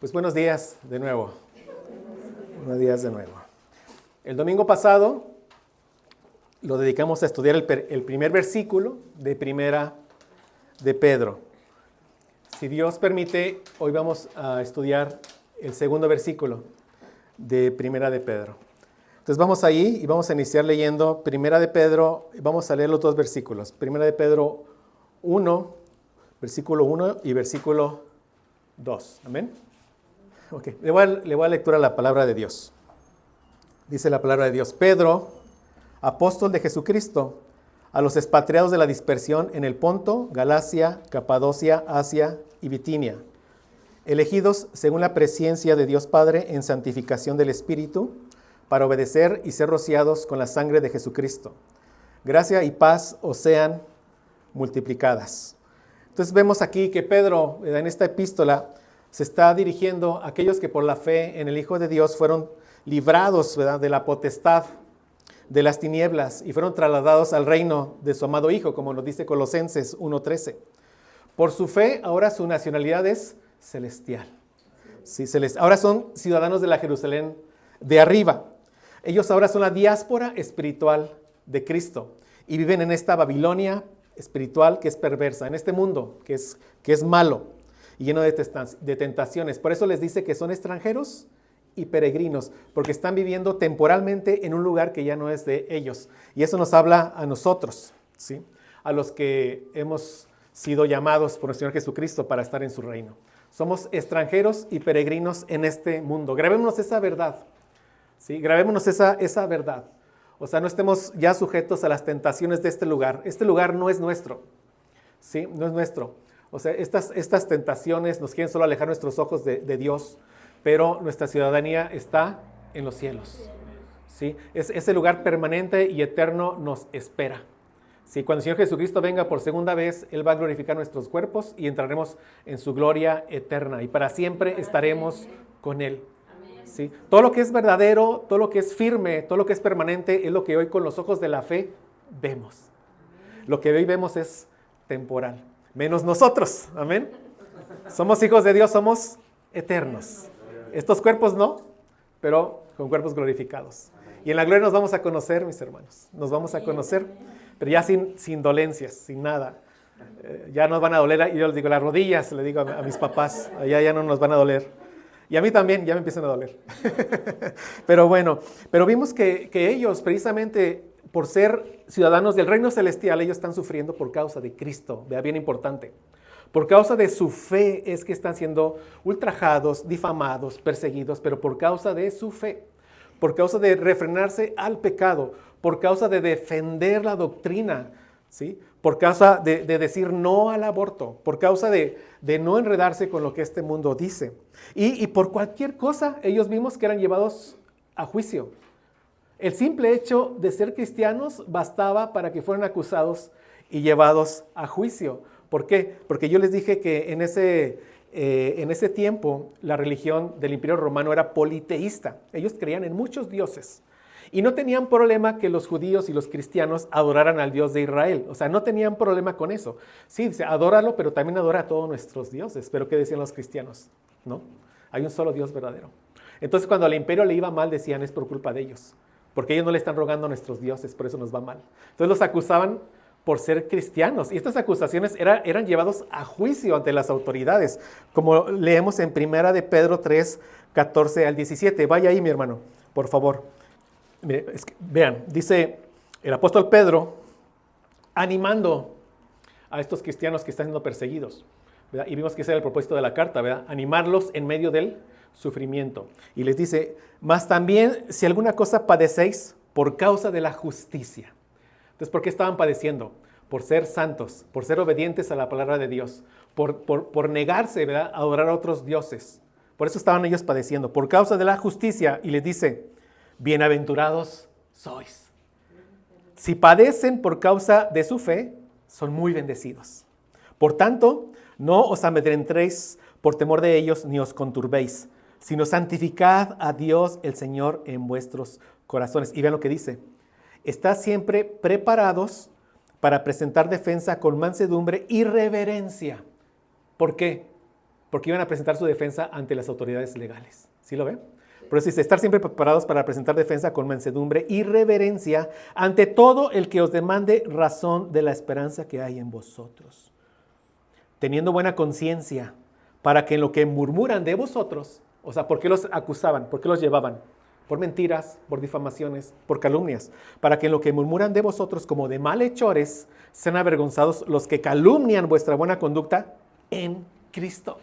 Pues buenos días de nuevo. Buenos días de nuevo. El domingo pasado lo dedicamos a estudiar el primer versículo de Primera de Pedro. Si Dios permite, hoy vamos a estudiar el segundo versículo de Primera de Pedro. Entonces vamos ahí y vamos a iniciar leyendo Primera de Pedro. Vamos a leer los dos versículos. Primera de Pedro 1, versículo 1 y versículo 2. Amén. Ok, le voy a lectura la palabra de Dios. Dice la palabra de Dios: Pedro, apóstol de Jesucristo, a los expatriados de la dispersión en el Ponto, Galacia, Capadocia, Asia y Bitinia, elegidos según la presciencia de Dios Padre en santificación del Espíritu, para obedecer y ser rociados con la sangre de Jesucristo. Gracia y paz os sean multiplicadas. Entonces vemos aquí que Pedro, en esta epístola, se está dirigiendo a aquellos que por la fe en el Hijo de Dios fueron librados, ¿verdad?, de la potestad de las tinieblas y fueron trasladados al reino de su amado Hijo, como nos dice Colosenses 1:13. Por su fe, ahora su nacionalidad es celestial. Sí, ahora son ciudadanos de la Jerusalén de arriba. Ellos ahora son la diáspora espiritual de Cristo y viven en esta Babilonia espiritual que es perversa, en este mundo que es malo y lleno de tentaciones. Por eso les dice que son extranjeros y peregrinos, porque están viviendo temporalmente en un lugar que ya no es de ellos. Y eso nos habla a nosotros, ¿sí?, a los que hemos sido llamados por el Señor Jesucristo para estar en su reino. Somos extranjeros y peregrinos en este mundo. Grabémonos esa verdad, ¿sí? Grabémonos esa verdad. O sea, no estemos ya sujetos a las tentaciones de este lugar. Este lugar no es nuestro, ¿sí? No es nuestro. O sea, estas tentaciones nos quieren solo alejar nuestros ojos de Dios, pero nuestra ciudadanía está en los cielos, ¿sí? Ese lugar permanente y eterno nos espera, ¿sí? Cuando el Señor Jesucristo venga por segunda vez, Él va a glorificar nuestros cuerpos y entraremos en su gloria eterna y para siempre estaremos con Él, ¿sí? Todo lo que es verdadero, todo lo que es firme, todo lo que es permanente es lo que hoy con los ojos de la fe vemos. Lo que hoy vemos es temporal. Menos nosotros, amén. Somos hijos de Dios, somos eternos. Estos cuerpos no, pero con cuerpos glorificados. Y en la gloria nos vamos a conocer, mis hermanos. Nos vamos a conocer, pero ya sin dolencias, sin nada. Ya nos van a doler, yo les digo, las rodillas, le digo a mis papás, allá ya no nos van a doler. Y a mí también, ya me empiezan a doler. Pero bueno, pero vimos que ellos precisamente por ser ciudadanos del reino celestial, ellos están sufriendo por causa de Cristo, vea, bien importante. Por causa de su fe es que están siendo ultrajados, difamados, perseguidos, pero por causa de su fe, por causa de refrenarse al pecado, por causa de defender la doctrina, ¿sí?, por causa de decir no al aborto, por causa de no enredarse con lo que este mundo dice. Y por cualquier cosa, ellos vimos que eran llevados a juicio. El simple hecho de ser cristianos bastaba para que fueran acusados y llevados a juicio. ¿Por qué? Porque yo les dije que en ese tiempo la religión del Imperio Romano era politeísta. Ellos creían en muchos dioses y no tenían problema que los judíos y los cristianos adoraran al Dios de Israel. O sea, no tenían problema con eso. Sí, dice, adóralo, pero también adora a todos nuestros dioses. Pero ¿qué decían los cristianos? ¿No? Hay un solo Dios verdadero. Entonces, cuando al imperio le iba mal, decían, es por culpa de ellos. Porque ellos no le están rogando a nuestros dioses, por eso nos va mal. Entonces los acusaban por ser cristianos. Y estas acusaciones eran llevados a juicio ante las autoridades, como leemos en Primera de Pedro 3, 14 al 17. Vaya ahí, mi hermano, por favor. Mire, vean, dice el apóstol Pedro animando a estos cristianos que están siendo perseguidos, ¿verdad? Y vimos que ese era el propósito de la carta, ¿verdad? Animarlos en medio del sufrimiento. Y les dice, mas también si alguna cosa padecéis por causa de la justicia. Entonces, ¿por qué estaban padeciendo? Por ser santos, por ser obedientes a la palabra de Dios, por negarse, ¿verdad?, a adorar a otros dioses. Por eso estaban ellos padeciendo, por causa de la justicia. Y les dice, bienaventurados sois. Si padecen por causa de su fe, son muy bendecidos. Por tanto, no os amedrentéis por temor de ellos, ni os conturbéis, sino santificad a Dios el Señor en vuestros corazones. Y vean lo que dice, estad siempre preparados para presentar defensa con mansedumbre y reverencia. ¿Por qué? porque iban a presentar su defensa ante las autoridades legales. ¿Sí lo ven? Por eso dice, estar siempre preparados para presentar defensa con mansedumbre y reverencia ante todo el que os demande razón de la esperanza que hay en vosotros. Teniendo buena conciencia, para que en lo que murmuran de vosotros, o sea, ¿por qué los acusaban? ¿Por qué los llevaban? Por mentiras, por difamaciones, por calumnias. Para que en lo que murmuran de vosotros como de malhechores, sean avergonzados los que calumnian vuestra buena conducta en Cristo.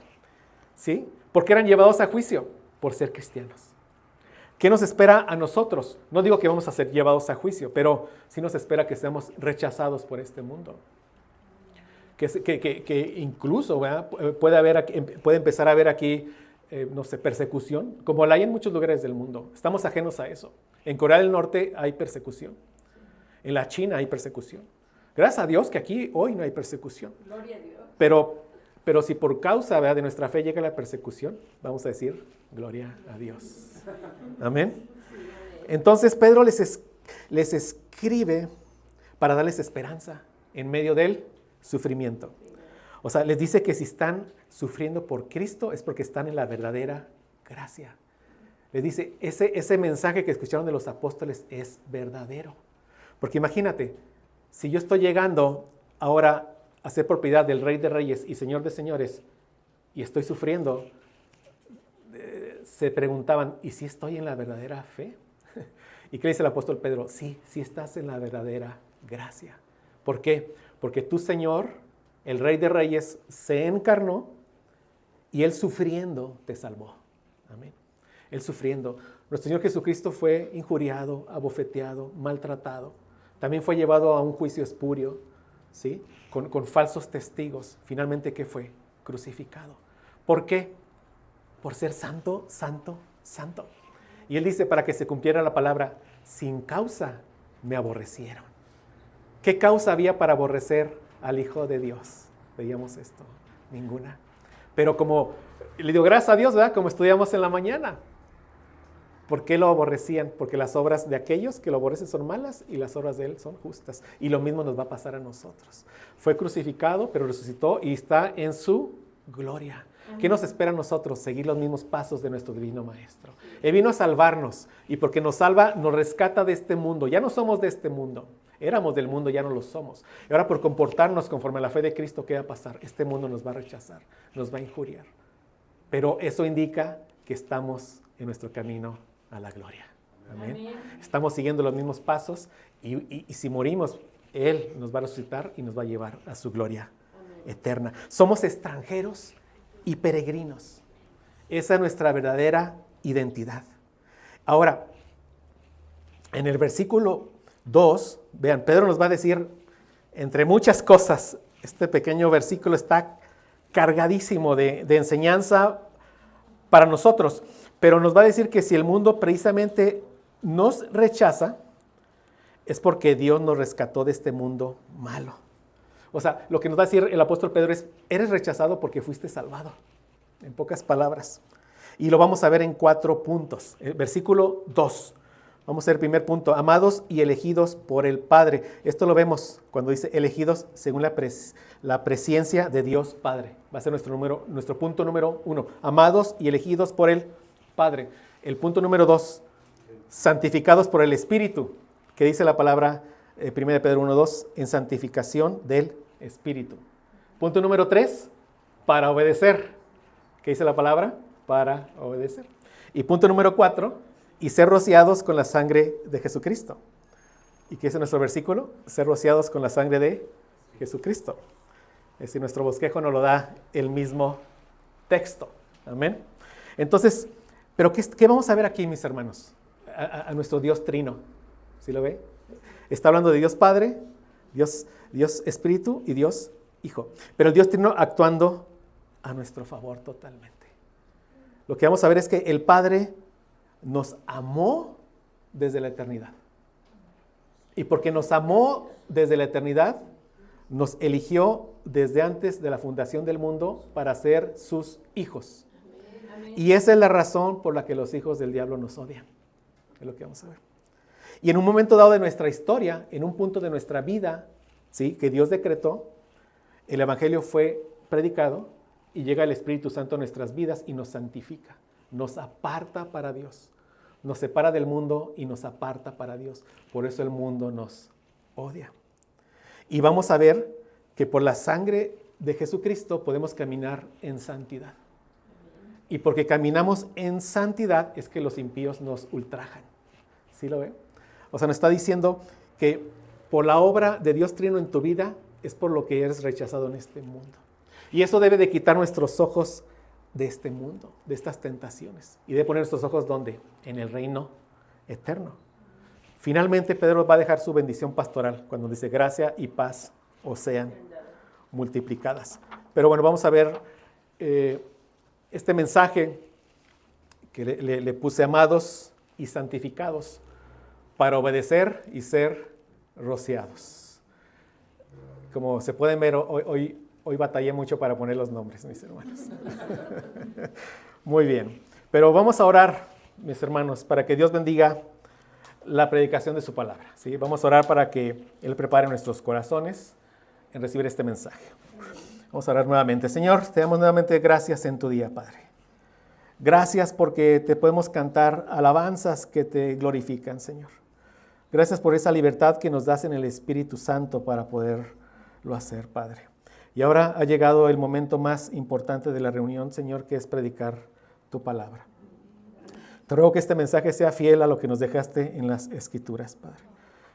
¿Sí? ¿Por qué eran llevados a juicio? Por ser cristianos. ¿Qué nos espera a nosotros? No digo que vamos a ser llevados a juicio, pero sí nos espera que seamos rechazados por este mundo. Que incluso, ¿verdad? Puede empezar a haber aquí, no sé, persecución, como la hay en muchos lugares del mundo. Estamos ajenos a eso. En Corea del Norte hay persecución. En la China hay persecución. Gracias a Dios que aquí hoy no hay persecución. Gloria a Dios. Pero si por causa, ¿verdad?, de nuestra fe llega la persecución, vamos a decir, gloria a Dios. Amén. Entonces Pedro les escribe para darles esperanza en medio del sufrimiento. O sea, les dice que si están sufriendo por Cristo es porque están en la verdadera gracia. Les dice, ese mensaje que escucharon de los apóstoles es verdadero. Porque imagínate, si yo estoy llegando ahora a ser propiedad del Rey de Reyes y Señor de Señores y estoy sufriendo, se preguntaban, ¿y si estoy en la verdadera fe? ¿Y qué dice el apóstol Pedro? Sí estás en la verdadera gracia. ¿Por qué? Porque tu Señor, el Rey de Reyes, se encarnó y Él sufriendo te salvó. Amén. Él sufriendo. Nuestro Señor Jesucristo fue injuriado, abofeteado, maltratado. También fue llevado a un juicio espurio, ¿sí? Con falsos testigos. Finalmente, ¿qué fue? Crucificado. ¿Por qué? Por ser santo, santo, santo. Y Él dice, para que se cumpliera la palabra, sin causa me aborrecieron. ¿Qué causa había para aborrecer al Hijo de Dios? Veíamos esto. Ninguna. Pero como, le digo gracias a Dios, ¿verdad? Como estudiamos en la mañana. ¿Por qué lo aborrecían? Porque las obras de aquellos que lo aborrecen son malas y las obras de Él son justas. Y lo mismo nos va a pasar a nosotros. Fue crucificado, pero resucitó y está en su gloria. ¿Qué nos espera a nosotros? Seguir los mismos pasos de nuestro divino Maestro. Él vino a salvarnos y porque nos salva, nos rescata de este mundo. Ya no somos de este mundo. Éramos del mundo, ya no lo somos. Y ahora por comportarnos conforme a la fe de Cristo, ¿qué va a pasar? Este mundo nos va a rechazar, nos va a injuriar. Pero eso indica que estamos en nuestro camino a la gloria. Amén. Amén. Estamos siguiendo los mismos pasos y si morimos, Él nos va a resucitar y nos va a llevar a su gloria eterna. Somos extranjeros y peregrinos. Esa es nuestra verdadera identidad. Ahora, en el versículo 2, vean, Pedro nos va a decir, entre muchas cosas, este pequeño versículo está cargadísimo de enseñanza para nosotros, pero nos va a decir que si el mundo precisamente nos rechaza, es porque Dios nos rescató de este mundo malo. O sea, lo que nos va a decir el apóstol Pedro es, eres rechazado porque fuiste salvado, en pocas palabras. Y lo vamos a ver en 4 puntos. El versículo 2. Vamos a ver el primer punto, amados y elegidos por el Padre. Esto lo vemos cuando dice elegidos según la presciencia de Dios Padre. Va a ser nuestro punto número 1. Amados y elegidos por el Padre. El punto número 2, santificados por el Espíritu, que dice la palabra 1 Pedro 1:2, en santificación del Espíritu. Punto número 3, para obedecer. ¿Qué dice la palabra? Para obedecer. Y punto número 4, y ser rociados con la sangre de Jesucristo. ¿Y qué dice nuestro versículo? Ser rociados con la sangre de Jesucristo. Es decir, nuestro bosquejo nos lo da el mismo texto. Amén. Entonces, ¿pero qué vamos a ver aquí, mis hermanos? A nuestro Dios trino. ¿Sí lo ve? Está hablando de Dios Padre, Dios Espíritu y Dios Hijo. Pero el Dios trino actuando a nuestro favor totalmente. Lo que vamos a ver es que el Padre nos amó desde la eternidad. Y porque nos amó desde la eternidad, nos eligió desde antes de la fundación del mundo para ser sus hijos. Amén. Y esa es la razón por la que los hijos del diablo nos odian. Es lo que vamos a ver. Y en un momento dado de nuestra historia, en un punto de nuestra vida, ¿sí?, que Dios decretó, el Evangelio fue predicado y llega el Espíritu Santo a nuestras vidas y nos santifica, nos aparta para Dios, nos separa del mundo y nos aparta para Dios. Por eso el mundo nos odia. Y vamos a ver que por la sangre de Jesucristo podemos caminar en santidad. Y porque caminamos en santidad es que los impíos nos ultrajan. ¿Sí lo ven? O sea, nos está diciendo que por la obra de Dios Trino en tu vida es por lo que eres rechazado en este mundo. Y eso debe de quitar nuestros ojos de este mundo, de estas tentaciones. Y de poner nuestros ojos ¿dónde? En el reino eterno. Finalmente Pedro va a dejar su bendición pastoral cuando dice gracia y paz os sean multiplicadas. Pero bueno, vamos a ver este mensaje que le puse amados y santificados para obedecer y ser rociados. Como se pueden ver, hoy batallé mucho para poner los nombres, mis hermanos. Muy bien, pero vamos a orar, mis hermanos, para que Dios bendiga la predicación de su palabra. ¿Sí? Vamos a orar para que Él prepare nuestros corazones en recibir este mensaje. Vamos a orar nuevamente. Señor, te damos nuevamente gracias en tu día, Padre. Gracias porque te podemos cantar alabanzas que te glorifican, Señor. Gracias por esa libertad que nos das en el Espíritu Santo para poderlo hacer, Padre. Y ahora ha llegado el momento más importante de la reunión, Señor, que es predicar tu palabra. Te ruego que este mensaje sea fiel a lo que nos dejaste en las Escrituras, Padre.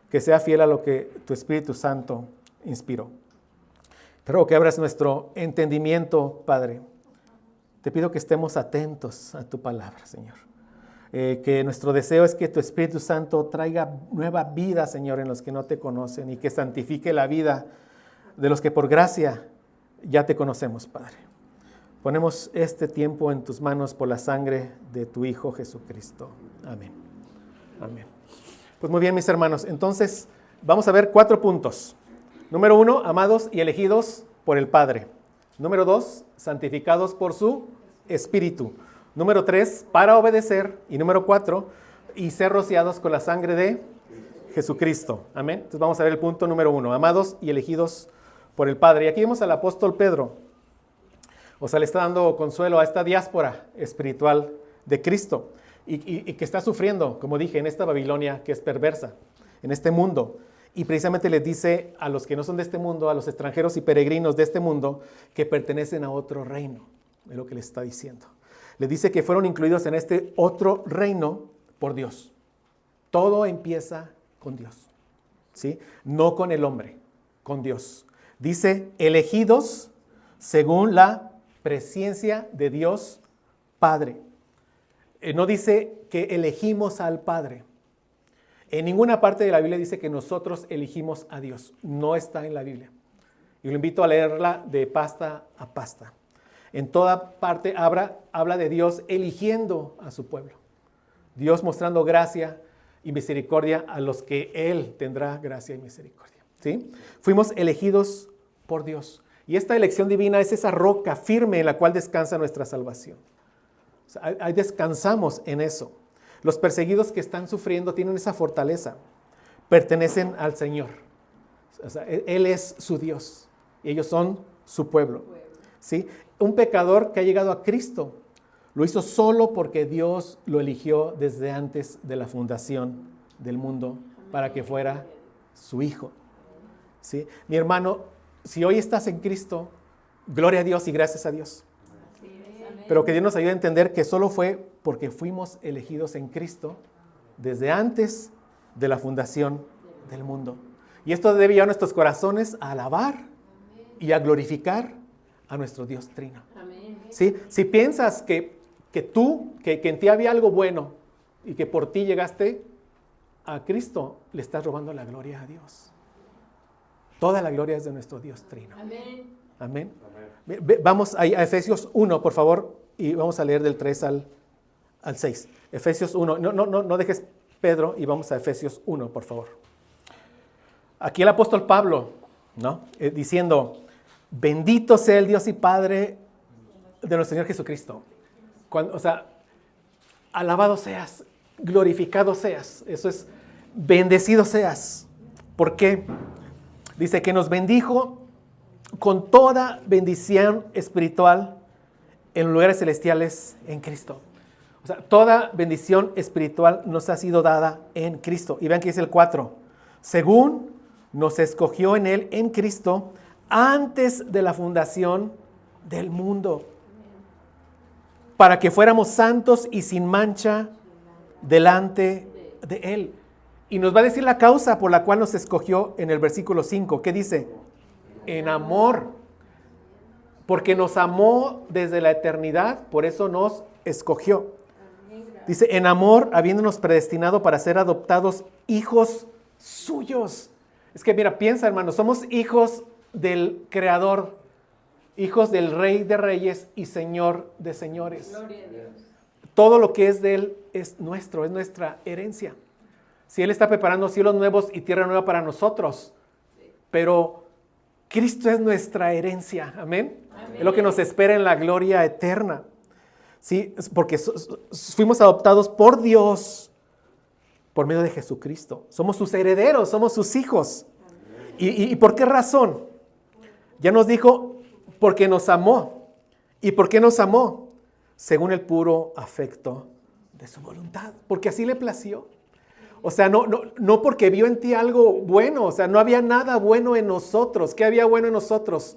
Que sea fiel a lo que tu Espíritu Santo inspiró. Te ruego que abras nuestro entendimiento, Padre. Te pido que estemos atentos a tu palabra, Señor. Que nuestro deseo es que tu Espíritu Santo traiga nueva vida, Señor, en los que no te conocen y que santifique la vida de los que por gracia ya te conocemos, Padre. Ponemos este tiempo en tus manos por la sangre de tu Hijo Jesucristo. Amén. Amén. Pues muy bien, mis hermanos. Entonces, vamos a ver 4 puntos. Número 1, amados y elegidos por el Padre. Número 2, santificados por su Espíritu. Número 3, para obedecer. Y número 4, y ser rociados con la sangre de Jesucristo. Amén. Entonces vamos a ver el punto número 1, amados y elegidos por el Padre. Y aquí vemos al apóstol Pedro. O sea, le está dando consuelo a esta diáspora espiritual de Cristo y que está sufriendo, como dije, en esta Babilonia que es perversa, en este mundo. Y precisamente les dice a los que no son de este mundo, a los extranjeros y peregrinos de este mundo, que pertenecen a otro reino. Es lo que les está diciendo. Les dice que fueron incluidos en este otro reino por Dios. Todo empieza con Dios, ¿sí? No con el hombre, con Dios. Dice, elegidos según la presciencia de Dios Padre. No dice que elegimos al Padre. En ninguna parte de la Biblia dice que nosotros elegimos a Dios. No está en la Biblia. Y lo invito a leerla de pasta a pasta. En toda parte habla de Dios eligiendo a su pueblo. Dios mostrando gracia y misericordia a los que Él tendrá gracia y misericordia. ¿Sí? Fuimos elegidos por Dios. Y esta elección divina es esa roca firme en la cual descansa nuestra salvación. O sea, ahí descansamos en eso. Los perseguidos que están sufriendo tienen esa fortaleza. Pertenecen al Señor. O sea, Él es su Dios. Y ellos son su pueblo. ¿Sí? Un pecador que ha llegado a Cristo lo hizo solo porque Dios lo eligió desde antes de la fundación del mundo para que fuera su hijo. ¿Sí? Mi hermano, si hoy estás en Cristo, gloria a Dios y gracias a Dios. Pero que Dios nos ayude a entender que solo fue porque fuimos elegidos en Cristo desde antes de la fundación del mundo. Y esto debe llevar a nuestros corazones a alabar y a glorificar a nuestro Dios Trino. ¿Sí? Si piensas que en ti había algo bueno y que por ti llegaste a Cristo, le estás robando la gloria a Dios. Toda la gloria es de nuestro Dios Trino. Amén. Amén. Vamos a Efesios 1, por favor, y vamos a leer del 3 al 6. Efesios 1. No dejes Pedro y vamos a Efesios 1, por favor. Aquí el apóstol Pablo, ¿no? Diciendo, bendito sea el Dios y Padre de nuestro Señor Jesucristo. Alabado seas, glorificado seas. Eso es, bendecido seas. ¿Por qué? Dice que nos bendijo con toda bendición espiritual en lugares celestiales en Cristo. O sea, toda bendición espiritual nos ha sido dada en Cristo. Y vean que dice el 4. Según nos escogió en Él, en Cristo, antes de la fundación del mundo, para que fuéramos santos y sin mancha delante de Él. Y nos va a decir la causa por la cual nos escogió en el versículo 5. ¿Qué dice? En amor. Porque nos amó desde la eternidad, por eso nos escogió. Dice, en amor, habiéndonos predestinado para ser adoptados hijos suyos. Es que mira, piensa, hermano, somos hijos del Creador, hijos del Rey de Reyes y Señor de Señores. Gloria a Dios. Todo lo que es de Él es nuestro, es nuestra herencia. Si Él está preparando cielos nuevos y tierra nueva para nosotros, pero Cristo es nuestra herencia, amén. Amén. Es lo que nos espera en la gloria eterna. Sí, porque fuimos adoptados por Dios por medio de Jesucristo. Somos sus herederos, somos sus hijos. ¿Y por qué razón? Ya nos dijo, porque nos amó. ¿Y por qué nos amó? Según el puro afecto de su voluntad. Porque así le plació. O sea, no porque vio en ti algo bueno. O sea, no había nada bueno en nosotros. ¿Qué había bueno en nosotros?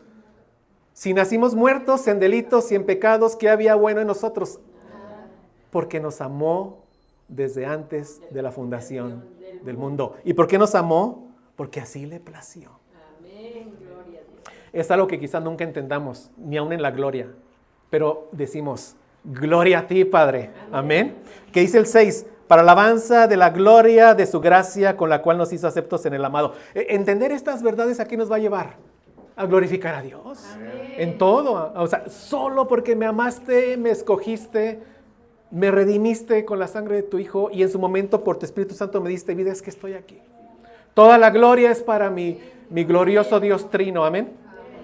Si nacimos muertos en delitos y en pecados, ¿qué había bueno en nosotros? Porque nos amó desde antes de la fundación del mundo. ¿Y por qué nos amó? Porque así le plació. Amén, gloria a Dios. Es algo que quizás nunca entendamos, ni aún en la gloria. Pero decimos, gloria a ti, Padre. Amén. ¿Qué dice el 6? Para alabanza de la gloria de su gracia con la cual nos hizo aceptos en el amado. Entender estas verdades, ¿a qué nos va a llevar? A glorificar a Dios. Amén. En todo. O sea, solo porque me amaste, me escogiste, me redimiste con la sangre de tu Hijo y en su momento por tu Espíritu Santo me diste vida, es que estoy aquí. Toda la gloria es para mi glorioso Dios Trino. Amén.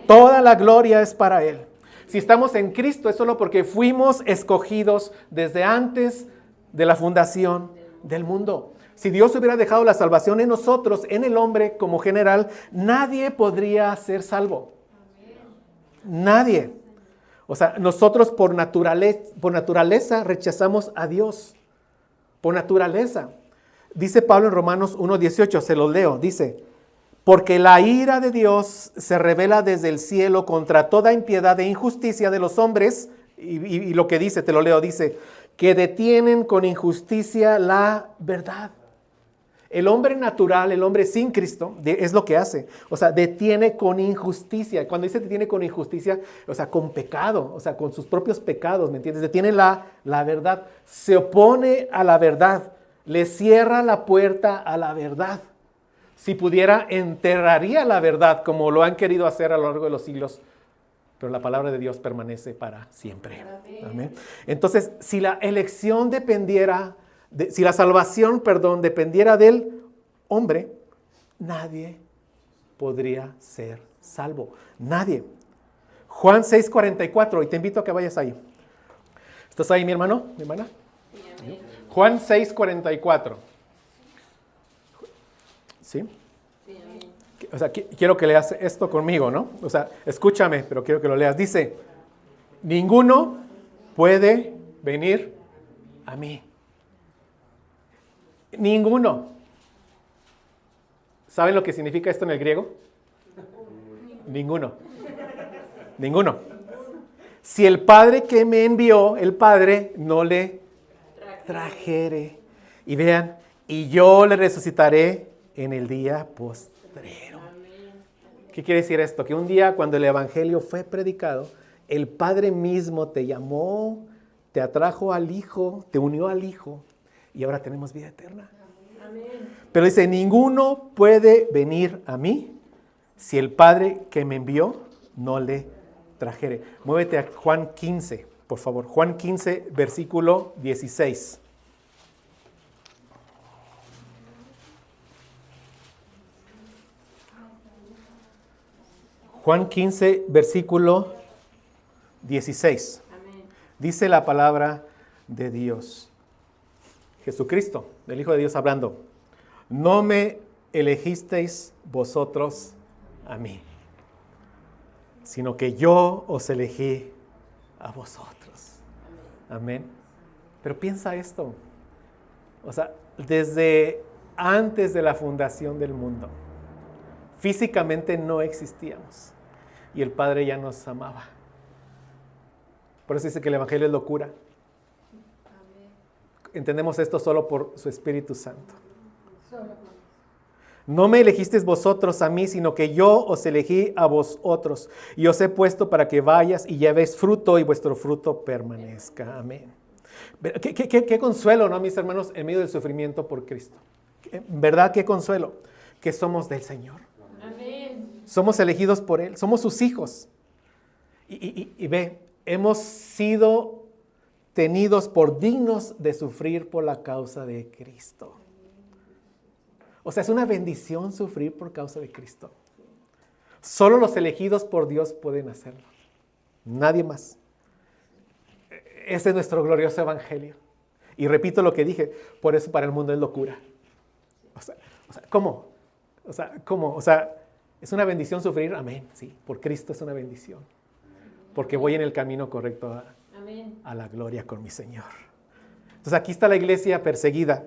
Toda la gloria es para Él. Si estamos en Cristo es solo porque fuimos escogidos desde antes de la fundación del mundo. Si Dios hubiera dejado la salvación en nosotros, en el hombre como general, nadie podría ser salvo. Nadie. O sea, nosotros por naturaleza rechazamos a Dios. Por naturaleza. Dice Pablo en Romanos 1:18, se lo leo, dice, porque la ira de Dios se revela desde el cielo contra toda impiedad e injusticia de los hombres, y lo que dice, te lo leo, dice, que detienen con injusticia la verdad. El hombre natural, el hombre sin Cristo, es lo que hace. O sea, detiene con injusticia. Cuando dice detiene con injusticia, o sea, con pecado, o sea, con sus propios pecados, ¿me entiendes? Detiene la verdad. Se opone a la verdad. Le cierra la puerta a la verdad. Si pudiera, enterraría la verdad, como lo han querido hacer a lo largo de los siglos. Pero la palabra de Dios permanece para siempre. Amén. Entonces, si la elección dependiera... si la salvación, dependiera del hombre, nadie podría ser salvo. Nadie. Juan 6:44, y te invito a que vayas ahí. ¿Estás ahí, mi hermano? ¿Mi hermana? Sí, Juan 6:44. ¿Sí? Sí, o sea, quiero que leas esto conmigo, ¿no? O sea, escúchame, pero quiero que lo leas. Dice, ninguno puede venir a mí. Ninguno. ¿Saben lo que significa esto en el griego? Ninguno. Ninguno. Si el Padre que me envió, el Padre no le trajere. Y vean, y yo le resucitaré en el día postrero. ¿Qué quiere decir esto? Que un día cuando el Evangelio fue predicado, el Padre mismo te llamó, te atrajo al Hijo, te unió al Hijo. Y ahora tenemos vida eterna. Amén. Pero dice, ninguno puede venir a mí si el Padre que me envió no le trajere. Muévete a Juan 15, por favor. Juan 15, versículo 16. Juan 15, versículo 16. Amén. Dice la palabra de Dios. Jesucristo, el Hijo de Dios hablando, no me elegisteis vosotros a mí, sino que yo os elegí a vosotros. Amén. Pero piensa esto. O sea, desde antes de la fundación del mundo, físicamente no existíamos. Y el Padre ya nos amaba. Por eso dice que el Evangelio es locura. Entendemos esto solo por su Espíritu Santo. No me elegisteis vosotros a mí, sino que yo os elegí a vosotros. Y os he puesto para que vayas y llevéis fruto y vuestro fruto permanezca. Amén. Qué consuelo, ¿no, mis hermanos? En medio del sufrimiento por Cristo. ¿Verdad? Qué consuelo. Que somos del Señor. Amén. Somos elegidos por Él. Somos sus hijos. Y ve, hemos sido tenidos por dignos de sufrir por la causa de Cristo. O sea, es una bendición sufrir por causa de Cristo. Solo los elegidos por Dios pueden hacerlo. Nadie más. Ese es nuestro glorioso evangelio. Y repito lo que dije, por eso para el mundo es locura. ¿Cómo? ¿Cómo? ¿Es una bendición sufrir? Amén, sí, por Cristo es una bendición. Porque voy en el camino correcto a la gloria con mi Señor. Entonces aquí está la iglesia perseguida.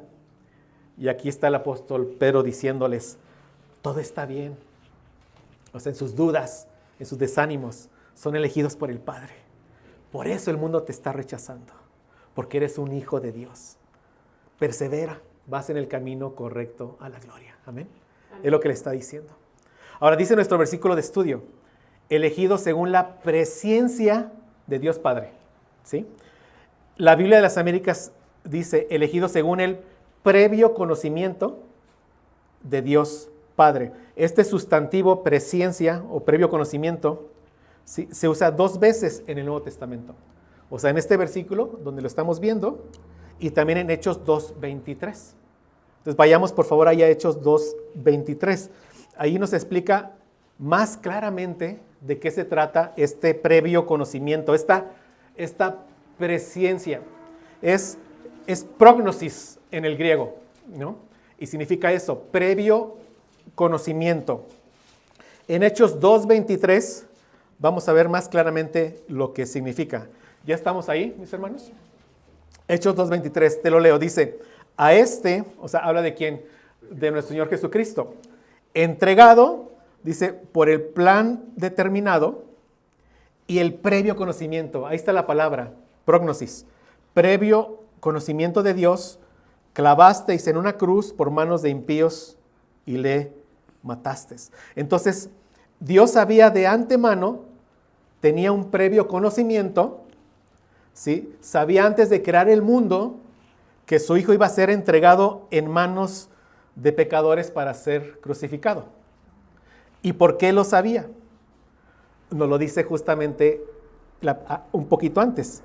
Y aquí está el apóstol Pedro diciéndoles, todo está bien. O sea, en sus dudas, en sus desánimos, son elegidos por el Padre. Por eso el mundo te está rechazando, porque eres un hijo de Dios. Persevera, vas en el camino correcto a la gloria. Amén. Es lo que le está diciendo. Ahora dice nuestro versículo de estudio, elegidos según la presciencia de Dios Padre. ¿Sí? La Biblia de las Américas dice, elegidos según el previo conocimiento de Dios Padre. Este sustantivo presciencia o previo conocimiento, ¿sí?, se usa 2 veces en el Nuevo Testamento. O sea, en este versículo donde lo estamos viendo y también en Hechos 2:23. Entonces vayamos por favor ahí a Hechos 2:23. Ahí nos explica más claramente de qué se trata este previo conocimiento, esta presciencia. Es prognosis en el griego, ¿no? Y significa eso, previo conocimiento. En Hechos 2:23 vamos a ver más claramente lo que significa. ¿Ya estamos ahí, mis hermanos? Hechos 2:23, te lo leo, dice, a este, o sea, habla de quién, de nuestro Señor Jesucristo, entregado, dice, por el plan determinado y el previo conocimiento. Ahí está la palabra, prognosis, previo conocimiento de Dios, clavasteis en una cruz por manos de impíos y le matasteis. Entonces, Dios sabía de antemano, tenía un previo conocimiento, ¿sí? Sabía antes de crear el mundo que su Hijo iba a ser entregado en manos de pecadores para ser crucificado. ¿Y por qué lo sabía? Nos lo dice justamente un poquito antes,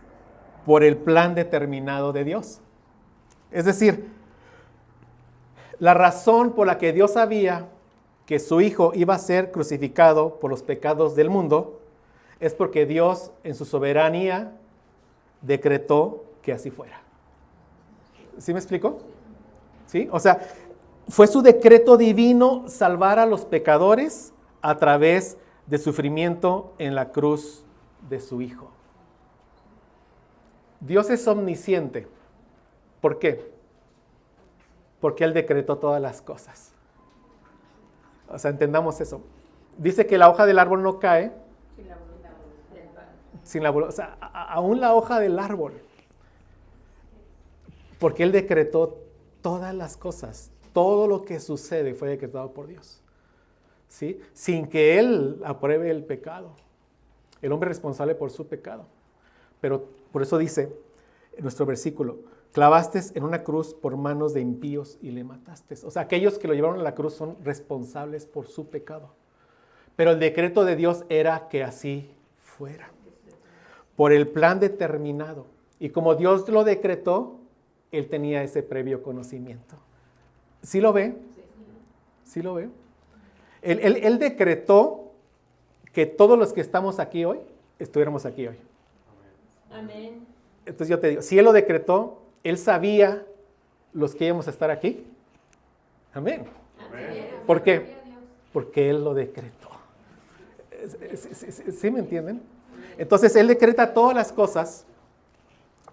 por el plan determinado de Dios. Es decir, la razón por la que Dios sabía que su Hijo iba a ser crucificado por los pecados del mundo es porque Dios en su soberanía decretó que así fuera. ¿Sí me explico? ¿Sí? O sea, fue su decreto divino salvar a los pecadores a través de sufrimiento en la cruz de su Hijo. Dios es omnisciente. ¿Por qué? Porque Él decretó todas las cosas. O sea, entendamos eso. Dice que la hoja del árbol no cae sin la voluntad. O sea, aún la hoja del árbol. Porque Él decretó todas las cosas. Todo lo que sucede fue decretado por Dios. ¿Sí? Sin que Él apruebe el pecado. El hombre es responsable por su pecado. Pero por eso dice en nuestro versículo, clavaste en una cruz por manos de impíos y le mataste. O sea, aquellos que lo llevaron a la cruz son responsables por su pecado. Pero el decreto de Dios era que así fuera. Por el plan determinado. Y como Dios lo decretó, Él tenía ese previo conocimiento. ¿Sí lo ve? ¿Sí lo ve? Él decretó que todos los que estamos aquí hoy, estuviéramos aquí hoy. Amén. Entonces yo te digo, si Él lo decretó, Él sabía los que íbamos a estar aquí. Amén. Amén. ¿Por qué? Porque Él lo decretó. ¿Sí me entienden? Entonces Él decreta todas las cosas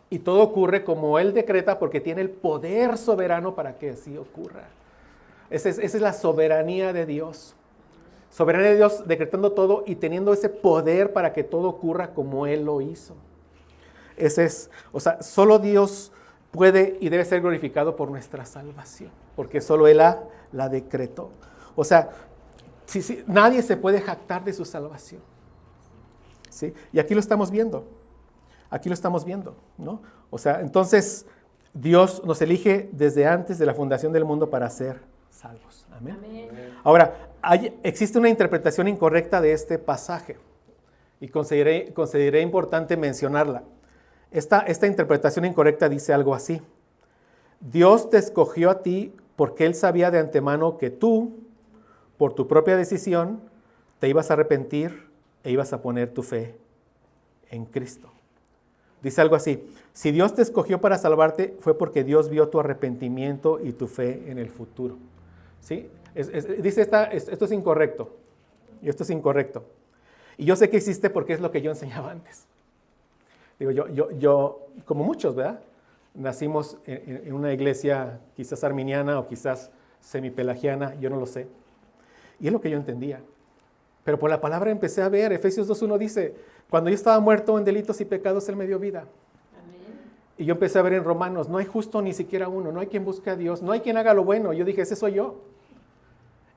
Y todo ocurre como Él decreta porque tiene el poder soberano para que así ocurra. Esa es la soberanía de Dios. Soberanía de Dios decretando todo y teniendo ese poder para que todo ocurra como Él lo hizo. Solo Dios puede y debe ser glorificado por nuestra salvación, porque solo Él la decretó. Nadie se puede jactar de su salvación. ¿Sí? Y aquí lo estamos viendo. ¿No? Entonces Dios nos elige desde antes de la fundación del mundo para ser salvos. Amén. Amén. Ahora, existe una interpretación incorrecta de este pasaje y consideré importante mencionarla. Esta interpretación incorrecta dice algo así: Dios te escogió a ti porque Él sabía de antemano que tú, por tu propia decisión, te ibas a arrepentir e ibas a poner tu fe en Cristo. Dice algo así: si Dios te escogió para salvarte, fue porque Dios vio tu arrepentimiento y tu fe en el futuro. ¿Sí? Dice esto es incorrecto. Y esto es incorrecto. Y yo sé que existe porque es lo que yo enseñaba antes. Digo, yo como muchos, ¿verdad? Nacimos en una iglesia quizás arminiana o quizás semipelagiana, yo no lo sé. Y es lo que yo entendía. Pero por la palabra empecé a ver, Efesios 2:1 dice, cuando yo estaba muerto en delitos y pecados, Él me dio vida. Amén. Y yo empecé a ver en Romanos, no hay justo ni siquiera uno, no hay quien busque a Dios, no hay quien haga lo bueno. Yo dije, ese soy yo.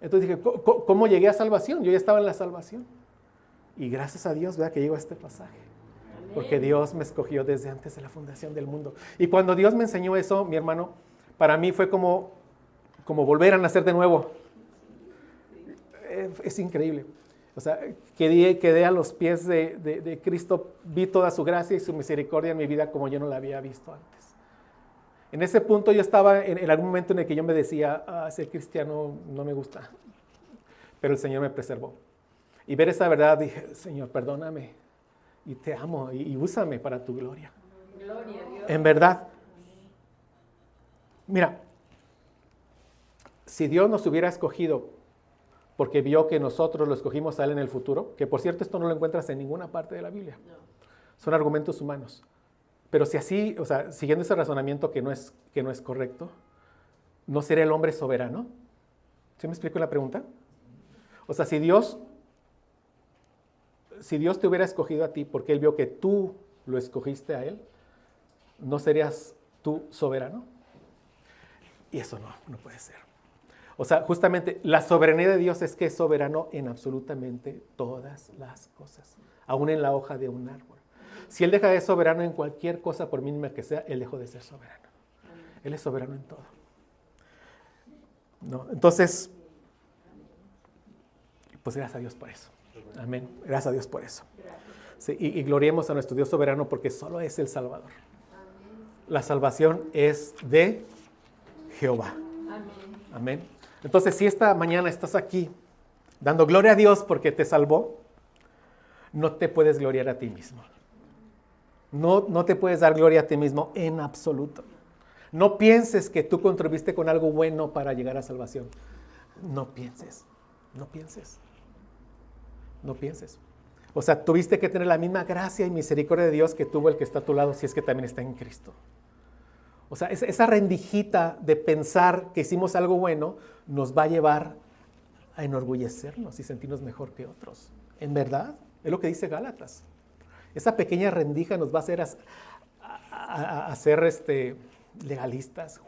Entonces dije, ¿cómo llegué a salvación? Yo ya estaba en la salvación. Y gracias a Dios, ¿verdad?, que llego a este pasaje. Amén. Porque Dios me escogió desde antes de la fundación del mundo. Y cuando Dios me enseñó eso, mi hermano, para mí fue como volver a nacer de nuevo. Es increíble. Quedé a los pies de Cristo, vi toda su gracia y su misericordia en mi vida como yo no la había visto antes. En ese punto yo estaba en algún momento en el que yo me decía, ser cristiano no me gusta, pero el Señor me preservó. Y ver esa verdad, dije, Señor, perdóname y te amo y úsame para tu gloria. Gloria a Dios. En verdad. Mira, si Dios nos hubiera escogido porque vio que nosotros lo escogimos a Él en el futuro, que por cierto esto no lo encuentras en ninguna parte de la Biblia, son argumentos humanos. Pero si así, siguiendo ese razonamiento que no es correcto, ¿no sería el hombre soberano? ¿Sí me explico la pregunta? Si Dios te hubiera escogido a ti porque Él vio que tú lo escogiste a Él, ¿no serías tú soberano? Y eso no puede ser. Justamente la soberanía de Dios es que es soberano en absolutamente todas las cosas, aún en la hoja de un árbol. Si Él deja de ser soberano en cualquier cosa, por mínima que sea, Él dejó de ser soberano. Él es soberano en todo. ¿No? Entonces, pues gracias a Dios por eso. Amén. Gracias a Dios por eso. Sí, y gloriemos a nuestro Dios soberano porque solo es el Salvador. La salvación es de Jehová. Amén. Amén. Entonces, si esta mañana estás aquí dando gloria a Dios porque te salvó, no te puedes gloriar a ti mismo. No te puedes dar gloria a ti mismo en absoluto. No pienses que tú contribuiste con algo bueno para llegar a salvación. No pienses. Tuviste que tener la misma gracia y misericordia de Dios que tuvo el que está a tu lado, si es que también está en Cristo. Esa rendijita de pensar que hicimos algo bueno nos va a llevar a enorgullecernos y sentirnos mejor que otros. En verdad, es lo que dice Gálatas. Esa pequeña rendija nos va a hacer a ser legalistas,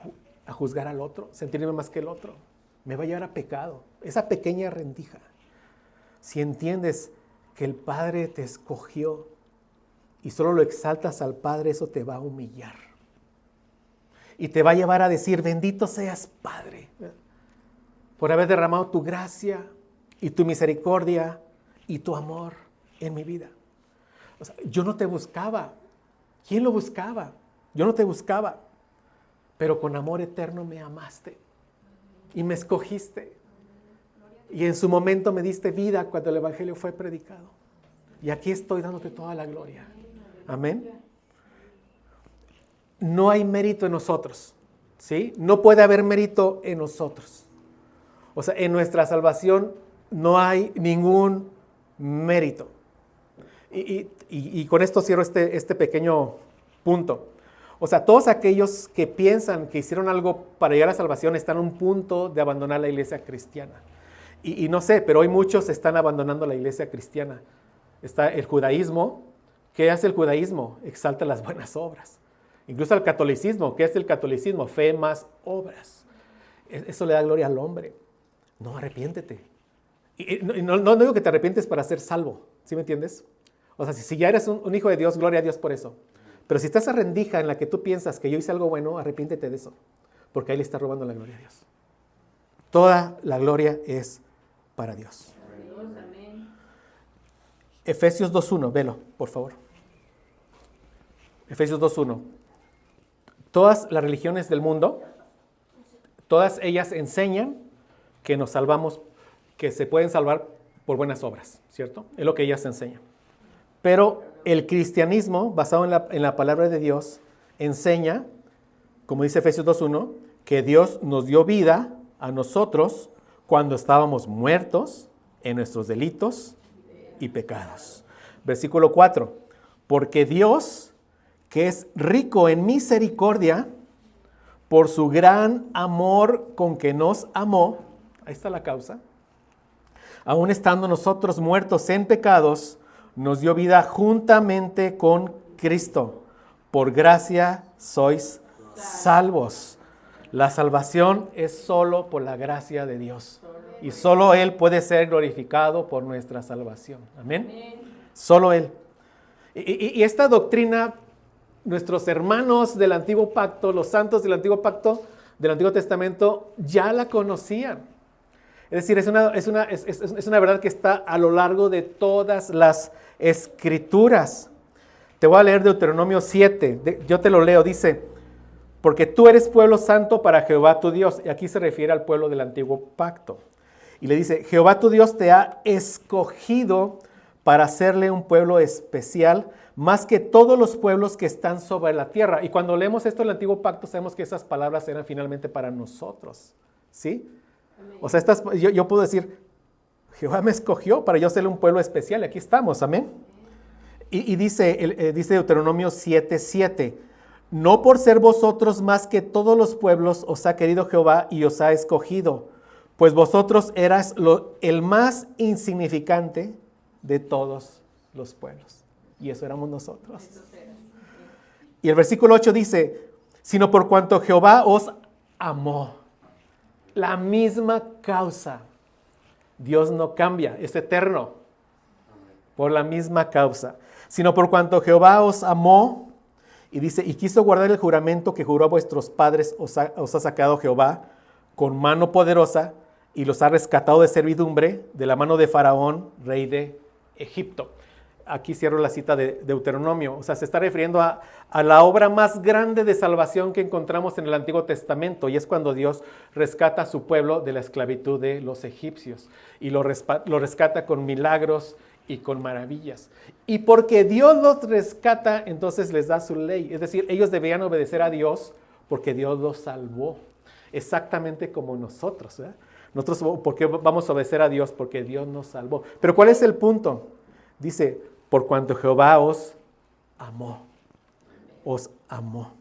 a juzgar al otro, sentirme más que el otro. Me va a llevar a pecado. Esa pequeña rendija. Si entiendes que el Padre te escogió y solo lo exaltas al Padre, eso te va a humillar. Y te va a llevar a decir, bendito seas, Padre, por haber derramado tu gracia y tu misericordia y tu amor en mi vida. Yo no te buscaba. ¿Quién lo buscaba? Yo no te buscaba. Pero con amor eterno me amaste y me escogiste. Y en su momento me diste vida cuando el Evangelio fue predicado. Y aquí estoy dándote toda la gloria. Amén. No hay mérito en nosotros, ¿sí? No puede haber mérito en nosotros. En nuestra salvación no hay ningún mérito. Y con esto cierro este pequeño punto. O sea, todos aquellos que piensan que hicieron algo para llegar a la salvación están a un punto de abandonar la iglesia cristiana. Y no sé, pero hoy muchos están abandonando la iglesia cristiana. Está el judaísmo. ¿Qué hace el judaísmo? Exalta las buenas obras. Incluso el catolicismo. ¿Qué hace el catolicismo? Fe más obras. Eso le da gloria al hombre. No, arrepiéntete. Y no digo que te arrepientes para ser salvo. ¿Sí me entiendes? O sea, si ya eres un hijo de Dios, gloria a Dios por eso. Pero si estás a rendija en la que tú piensas que yo hice algo bueno, arrepiéntete de eso. Porque ahí le está robando la gloria a Dios. Toda la gloria es para Dios. Amén. Efesios 2.1, velo, por favor. Efesios 2.1. Todas las religiones del mundo, todas ellas enseñan que nos salvamos, que se pueden salvar por buenas obras, ¿cierto? Es lo que ellas enseñan. Pero el cristianismo, basado en la palabra de Dios, enseña, como dice Efesios 2.1, que Dios nos dio vida a nosotros cuando estábamos muertos en nuestros delitos y pecados. Versículo 4. Porque Dios, que es rico en misericordia, por su gran amor con que nos amó, ahí está la causa, aun estando nosotros muertos en pecados, nos dio vida juntamente con Cristo. Por gracia sois salvos. La salvación es solo por la gracia de Dios. Y solo Él puede ser glorificado por nuestra salvación. Amén. Solo Él. Y esta doctrina, nuestros hermanos del Antiguo Pacto, los santos del Antiguo Pacto, del Antiguo Testamento, ya la conocían. Es decir, es una verdad que está a lo largo de todas las Escrituras. Te voy a leer Deuteronomio 7. Yo te lo leo. Dice, porque tú eres pueblo santo para Jehová tu Dios. Y aquí se refiere al pueblo del Antiguo Pacto. Y le dice, Jehová tu Dios te ha escogido para hacerle un pueblo especial, más que todos los pueblos que están sobre la tierra. Y cuando leemos esto del Antiguo Pacto, sabemos que esas palabras eran finalmente para nosotros. ¿Sí? Amén. O sea, yo puedo decir, Jehová me escogió para yo hacerle un pueblo especial. Y aquí estamos, amén. Y dice Deuteronomio 7:7, no por ser vosotros más que todos los pueblos os ha querido Jehová y os ha escogido, pues vosotros eras el más insignificante de todos los pueblos. Y eso éramos nosotros. Y el versículo 8 dice, sino por cuanto Jehová os amó. La misma causa. Dios no cambia, es eterno. Por la misma causa. Sino por cuanto Jehová os amó, y dice, y quiso guardar el juramento que juró a vuestros padres, os ha sacado Jehová con mano poderosa, y los ha rescatado de servidumbre, de la mano de Faraón, rey de Egipto. Aquí cierro la cita de Deuteronomio. O sea, se está refiriendo a la obra más grande de salvación que encontramos en el Antiguo Testamento. Y es cuando Dios rescata a su pueblo de la esclavitud de los egipcios. Y lo rescata con milagros y con maravillas. Y porque Dios los rescata, entonces les da su ley. Es decir, ellos debían obedecer a Dios porque Dios los salvó. Exactamente como nosotros, ¿verdad? Nosotros, ¿por qué vamos a obedecer a Dios? Porque Dios nos salvó. Pero ¿cuál es el punto? Dice, por cuanto Jehová os amó. Os amó.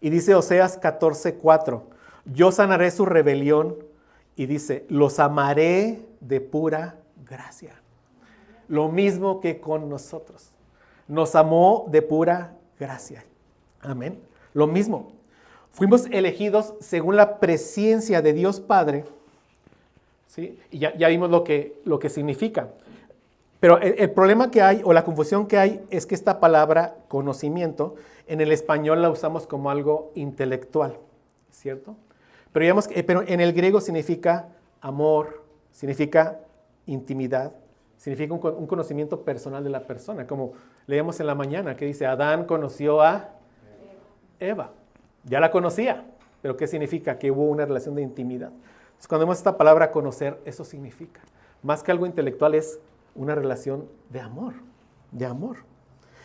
Y dice Oseas 14:4, yo sanaré su rebelión. Y dice, los amaré de pura gracia. Lo mismo que con nosotros. Nos amó de pura gracia. Amén. Lo mismo. Fuimos elegidos según la presciencia de Dios Padre. ¿Sí? Y ya vimos lo que significa. Pero el problema que hay, o la confusión que hay, es que esta palabra conocimiento, en el español la usamos como algo intelectual, ¿cierto? Pero en el griego significa amor, significa intimidad, significa un conocimiento personal de la persona, como leemos en la mañana, que dice, Adán conoció a Eva. Ya la conocía, pero ¿qué significa? Que hubo una relación de intimidad. Entonces, cuando vemos esta palabra conocer, eso significa. Más que algo intelectual es una relación de amor, de amor.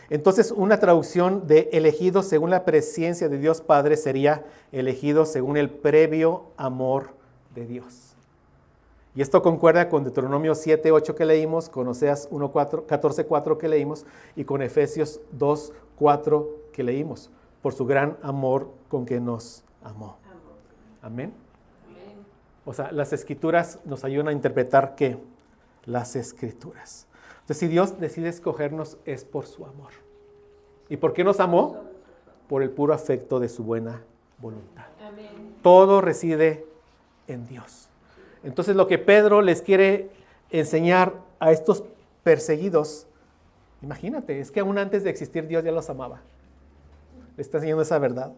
Entonces, una traducción de elegido según la presciencia de Dios Padre sería elegido según el previo amor de Dios. Y esto concuerda con Deuteronomio 7:8 que leímos, con Oseas 14:4 que leímos y con Efesios 2:4 que leímos. por su gran amor con que nos amó. Amén. Amén. O sea, las Escrituras nos ayudan a interpretar ¿qué? Las Escrituras. Entonces, si Dios decide escogernos es por su amor. ¿Y por qué nos amó? Por el puro afecto de su buena voluntad. Amén. Todo reside en Dios. Entonces, lo que Pedro les quiere enseñar a estos perseguidos, imagínate, es que aún antes de existir Dios ya los amaba. Le está enseñando esa verdad.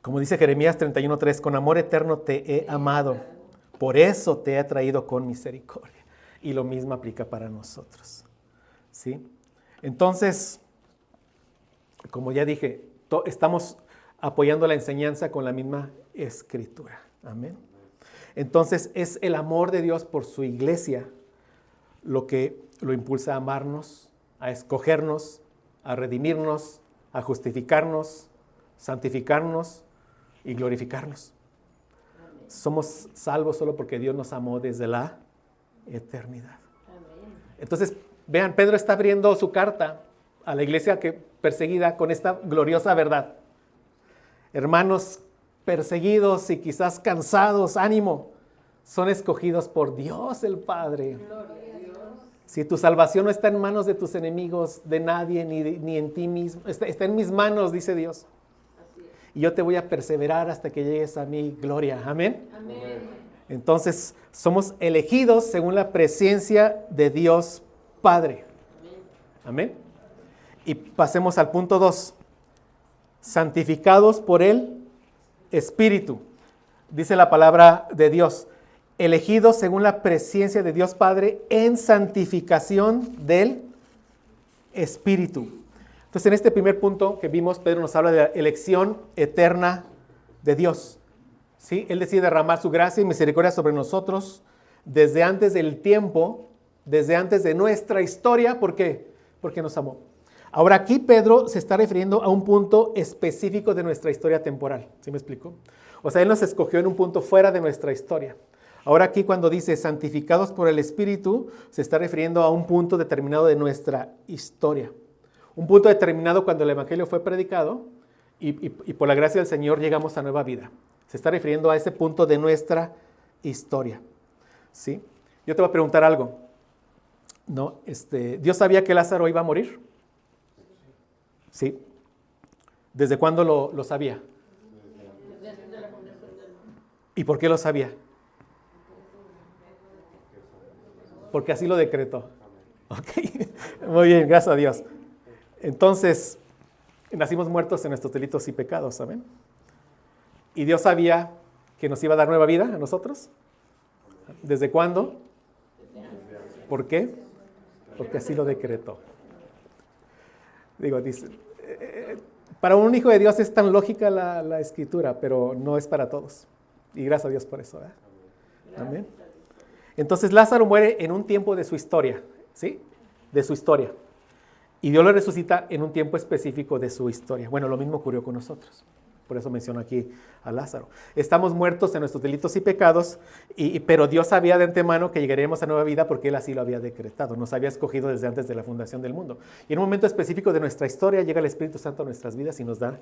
Como dice Jeremías 31:3, con amor eterno te he amado, por eso te he traído con misericordia. Y lo mismo aplica para nosotros. ¿Sí? Entonces, como ya dije, estamos apoyando la enseñanza con la misma Escritura. Amén. Entonces, es el amor de Dios por su iglesia lo que lo impulsa a amarnos, a escogernos, a redimirnos, a justificarnos, santificarnos y glorificarnos. Somos salvos solo porque Dios nos amó desde la eternidad. Amén. Entonces, vean, Pedro está abriendo su carta a la iglesia perseguida con esta gloriosa verdad. Hermanos perseguidos y quizás cansados, ánimo, son escogidos por Dios el Padre. Gloria a Dios. Si tu salvación no está en manos de tus enemigos, de nadie, ni en ti mismo, está en mis manos, dice Dios. Así es. Y yo te voy a perseverar hasta que llegues a mi gloria. Amén. Amén. Entonces, somos elegidos según la presencia de Dios Padre. Amén. Y pasemos al punto 2. Santificados por el Espíritu. Dice la palabra de Dios. Elegidos según la presencia de Dios Padre en santificación del Espíritu. Entonces, en este primer punto que vimos, Pedro nos habla de la elección eterna de Dios. ¿Sí? Él decide derramar su gracia y misericordia sobre nosotros desde antes del tiempo, desde antes de nuestra historia. ¿Por qué? Porque nos amó. Ahora aquí Pedro se está refiriendo a un punto específico de nuestra historia temporal. ¿Sí me explico? O sea, él nos escogió en un punto fuera de nuestra historia. Ahora aquí cuando dice santificados por el Espíritu, se está refiriendo a un punto determinado de nuestra historia. Un punto determinado cuando el Evangelio fue predicado y por la gracia del Señor llegamos a nueva vida. Se está refiriendo a ese punto de nuestra historia. ¿Sí? Yo te voy a preguntar algo. ¿No? ¿Dios sabía que Lázaro iba a morir? ¿Sí? ¿Desde cuándo lo sabía? Desde la fundación del mundo. ¿Y por qué lo sabía? Porque así lo decretó. Ok, muy bien, gracias a Dios. Entonces, nacimos muertos en nuestros delitos y pecados, ¿saben? ¿Y Dios sabía que nos iba a dar nueva vida a nosotros? ¿Desde cuándo? ¿Por qué? Porque así lo decretó. Digo, dice, para un hijo de Dios es tan lógica la escritura, pero no es para todos. Y gracias a Dios por eso, ¿verdad? Amén. Entonces Lázaro muere en un tiempo de su historia, ¿sí? De su historia. Y Dios lo resucita en un tiempo específico de su historia. Bueno, lo mismo ocurrió con nosotros. Por eso menciono aquí a Lázaro. Estamos muertos en nuestros delitos y pecados, pero Dios sabía de antemano que llegaríamos a nueva vida porque Él así lo había decretado. Nos había escogido desde antes de la fundación del mundo. Y en un momento específico de nuestra historia llega el Espíritu Santo a nuestras vidas y nos da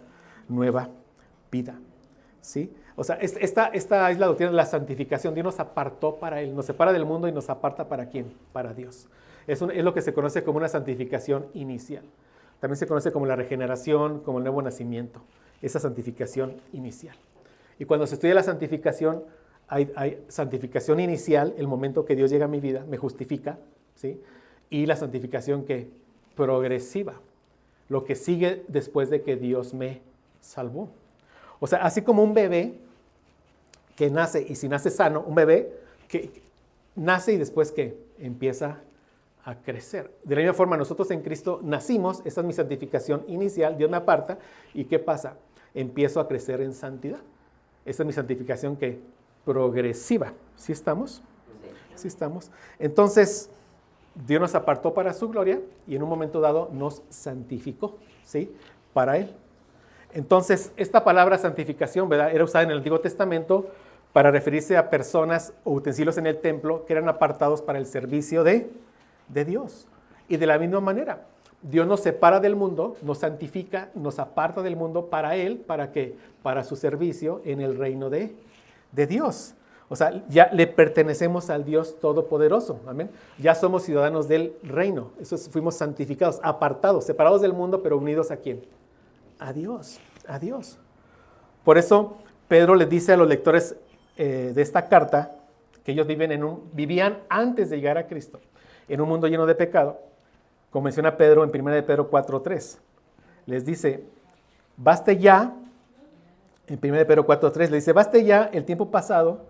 nueva vida. ¿Sí? O sea, esta es la doctrina de la santificación. Dios nos apartó para Él, nos separa del mundo y nos aparta ¿para quién? Para Dios. Es lo que se conoce como una santificación inicial. También se conoce como la regeneración, como el nuevo nacimiento. Esa santificación inicial. Y cuando se estudia la santificación, hay santificación inicial, el momento que Dios llega a mi vida, me justifica, ¿sí? Y la santificación que progresiva, lo que sigue después de que Dios me salvó. O sea, así como un bebé que nace, y si nace sano, un bebé que nace y después que empieza a crecer. De la misma forma, nosotros en Cristo nacimos, esa es mi santificación inicial, Dios me aparta, ¿y qué pasa? Empiezo a crecer en santidad. Esa es mi santificación que progresiva. ¿Sí estamos? Sí estamos. Entonces, Dios nos apartó para su gloria y en un momento dado nos santificó, ¿sí? Para Él. Entonces, esta palabra santificación, ¿verdad? Era usada en el Antiguo Testamento para referirse a personas o utensilios en el templo que eran apartados para el servicio de Dios. Y de la misma manera, Dios nos separa del mundo, nos santifica, nos aparta del mundo para Él, ¿para qué? Para su servicio en el reino de Dios. O sea, ya le pertenecemos al Dios Todopoderoso, amén. Ya somos ciudadanos del reino, fuimos santificados, apartados, separados del mundo, pero unidos ¿a quién? A Dios, a Dios. Por eso Pedro les dice a los lectores de esta carta que ellos vivían antes de llegar a Cristo, en un mundo lleno de pecado, como menciona Pedro en 1 de Pedro 4:3. Les dice, baste ya, en 1 de Pedro 4:3, les dice, baste ya el tiempo pasado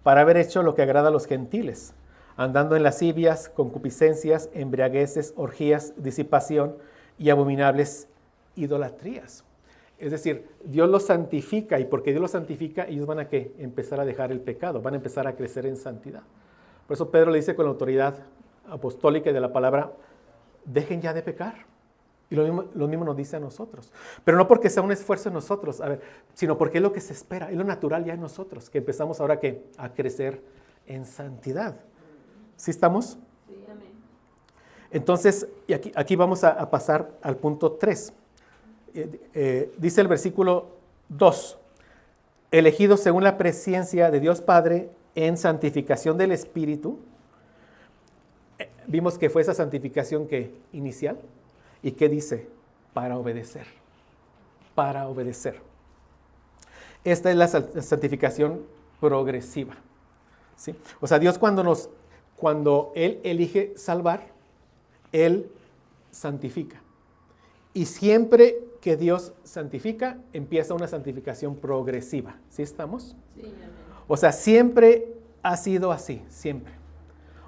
para haber hecho lo que agrada a los gentiles, andando en lascivias, concupiscencias, embriagueces, orgías, disipación y abominables idolatrías. Es decir, Dios los santifica, y porque Dios los santifica, ellos van a ¿qué? Empezar a dejar el pecado, van a empezar a crecer en santidad. Por eso Pedro le dice con la autoridad apostólica y de la palabra, dejen ya de pecar. Y lo mismo nos dice a nosotros. Pero no porque sea un esfuerzo en nosotros, sino porque es lo que se espera, es lo natural ya en nosotros, que empezamos ahora ¿qué? A crecer en santidad. ¿Sí estamos? Sí, amén. Entonces, y aquí vamos a pasar al punto 3. Dice el versículo 2, elegidos según la presciencia de Dios Padre en santificación del Espíritu. Vimos que fue esa santificación que inicial. ¿Y qué dice? Para obedecer. Para obedecer. Esta es la santificación progresiva. ¿Sí? O sea, Dios cuando Él elige salvar, Él santifica. Y siempre que Dios santifica, empieza una santificación progresiva. ¿Sí estamos? Sí, amén. O sea, siempre ha sido así, siempre.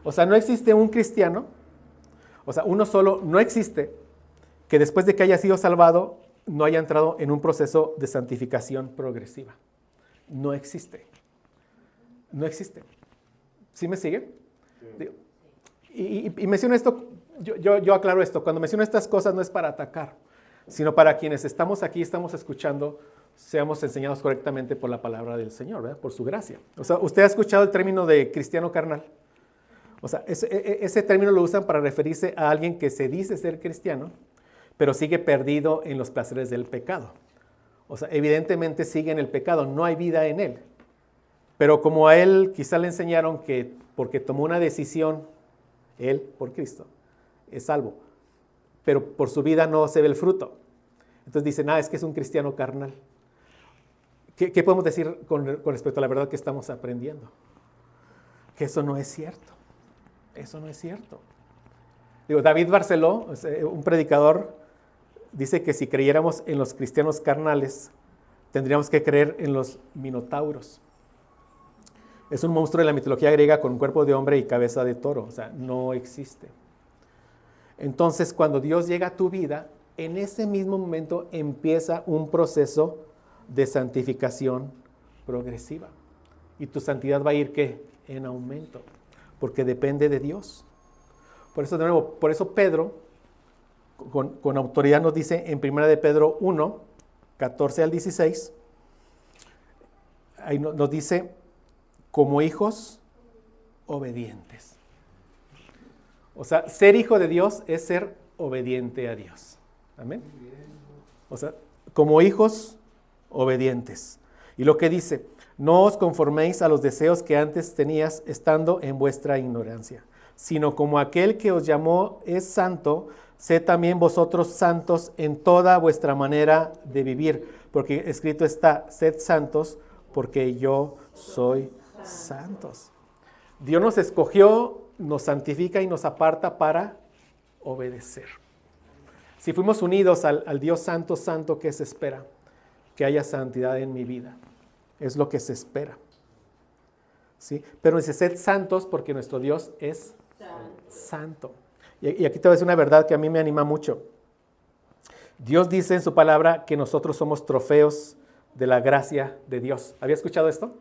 O sea, no existe un cristiano, o sea, uno solo, no existe que después de que haya sido salvado, no haya entrado en un proceso de santificación progresiva. No existe. No existe. ¿Sí me sigue? Sí. Y menciono esto, yo aclaro esto, cuando menciono estas cosas no es para atacar, sino para quienes estamos aquí, estamos escuchando, seamos enseñados correctamente por la palabra del Señor, ¿verdad? Por su gracia. O sea, ¿usted ha escuchado el término de cristiano carnal? O sea, ese término lo usan para referirse a alguien que se dice ser cristiano, pero sigue perdido en los placeres del pecado. O sea, evidentemente sigue en el pecado, no hay vida en él. Pero como a él quizá le enseñaron que porque tomó una decisión, él por Cristo, es salvo. Pero por su vida no se ve el fruto. Entonces dicen, es que es un cristiano carnal. ¿Qué podemos decir con respecto a la verdad que estamos aprendiendo? Que eso no es cierto. Eso no es cierto. David Barceló, un predicador, dice que si creyéramos en los cristianos carnales, tendríamos que creer en los minotauros. Es un monstruo de la mitología griega con cuerpo de hombre y cabeza de toro. O sea, no existe. Entonces, cuando Dios llega a tu vida, en ese mismo momento empieza un proceso de santificación progresiva. Y tu santidad va a ir, ¿qué? En aumento, porque depende de Dios. Por eso, de nuevo, por eso Pedro, con autoridad nos dice en 1 de Pedro 1, 14 al 16, ahí nos dice, como hijos obedientes. O sea, ser hijo de Dios es ser obediente a Dios. Amén. O sea, como hijos obedientes. Y lo que dice, no os conforméis a los deseos que antes tenías estando en vuestra ignorancia, sino como aquel que os llamó es santo, sed también vosotros santos en toda vuestra manera de vivir, porque escrito está, sed santos, porque yo soy santos. Dios nos escogió, nos santifica y nos aparta para obedecer. Si fuimos unidos al Dios santo, santo, ¿qué se espera? Que haya santidad en mi vida. Es lo que se espera. ¿Sí? Pero dice, sed santos porque nuestro Dios es santo. Y aquí te voy a decir una verdad que a mí me anima mucho. Dios dice en su palabra que nosotros somos trofeos de la gracia de Dios. ¿Había escuchado esto?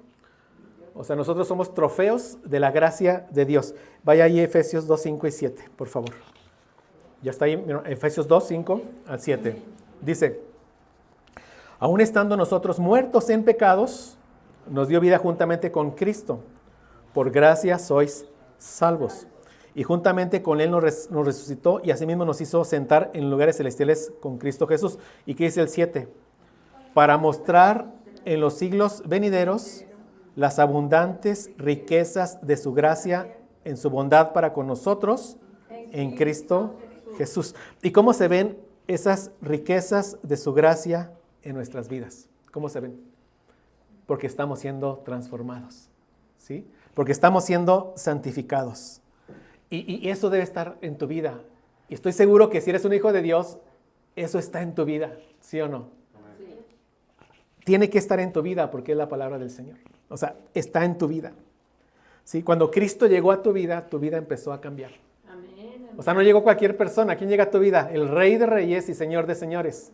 O sea, nosotros somos trofeos de la gracia de Dios. Vaya ahí Efesios 2, 5 y 7, por favor. Ya está ahí, Efesios 2, 5 al 7. Dice, aun estando nosotros muertos en pecados, nos dio vida juntamente con Cristo. Por gracia sois salvos. y juntamente con Él nos resucitó y asimismo nos hizo sentar en lugares celestiales con Cristo Jesús. ¿Y qué dice el 7? Para mostrar en los siglos venideros las abundantes riquezas de su gracia en su bondad para con nosotros en Cristo Jesús. ¿Y cómo se ven esas riquezas de su gracia en nuestras vidas? ¿Cómo se ven? Porque estamos siendo transformados, ¿sí? Porque estamos siendo santificados. Y eso debe estar en tu vida. Y estoy seguro que si eres un hijo de Dios, eso está en tu vida, ¿sí o no? Sí. Tiene que estar en tu vida porque es la palabra del Señor. O sea, está en tu vida. ¿Sí? Cuando Cristo llegó a tu vida empezó a cambiar. Amén. O sea, no llegó cualquier persona. ¿Quién llega a tu vida? El Rey de Reyes y Señor de Señores.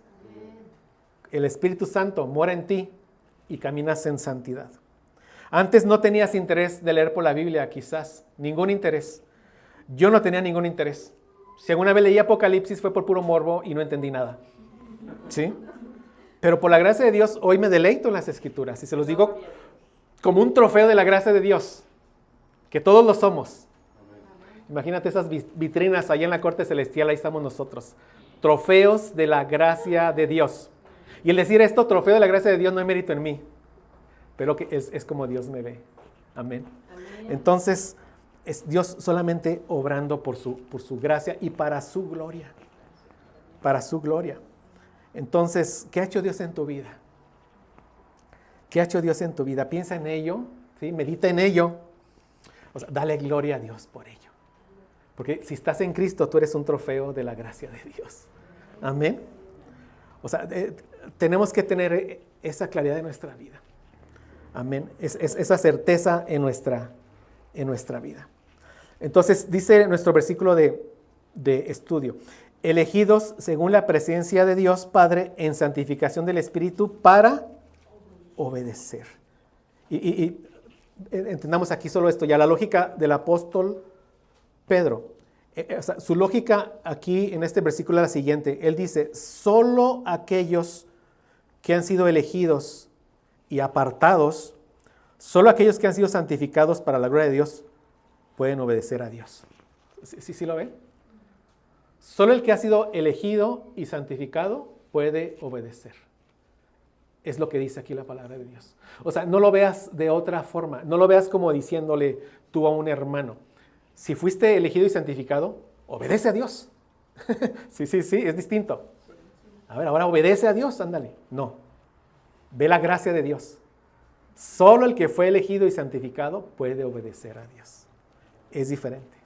El Espíritu Santo mora en ti y caminas en santidad. Antes no tenías interés de leer por la Biblia, quizás. Ningún interés. Yo no tenía ningún interés. Si alguna vez leí Apocalipsis fue por puro morbo y no entendí nada. ¿Sí? Pero por la gracia de Dios, hoy me deleito en las Escrituras. Y se los digo como un trofeo de la gracia de Dios. Que todos lo somos. Imagínate esas vitrinas allá en la corte celestial, ahí estamos nosotros. Trofeos de la gracia de Dios. Y el decir esto, trofeo de la gracia de Dios, no hay mérito en mí. Pero que es como Dios me ve. Amén. Entonces, es Dios solamente obrando por su gracia y para su gloria. Para su gloria. Entonces, ¿qué ha hecho Dios en tu vida? ¿Qué ha hecho Dios en tu vida? Piensa en ello, ¿sí? Medita en ello. O sea, dale gloria a Dios por ello. Porque si estás en Cristo, tú eres un trofeo de la gracia de Dios. Amén. O sea, tenemos que tener esa claridad en nuestra vida. Amén. Esa certeza en nuestra vida. Entonces, dice nuestro versículo de estudio: elegidos según la presencia de Dios Padre en santificación del Espíritu para obedecer. Y entendamos aquí solo esto, ya la lógica del apóstol Pedro. O sea, su lógica aquí en este versículo es la siguiente. Él dice, solo aquellos que han sido elegidos y apartados, solo aquellos que han sido santificados para la gloria de Dios, pueden obedecer a Dios. ¿Sí lo ven? Solo el que ha sido elegido y santificado puede obedecer. Es lo que dice aquí la palabra de Dios. O sea, no lo veas de otra forma. No lo veas como diciéndole tú a un hermano. Si fuiste elegido y santificado, obedece a Dios. Sí, es distinto. A ver, ahora obedece a Dios, ándale. No. Ve la gracia de Dios. Solo el que fue elegido y santificado puede obedecer a Dios. Es diferente.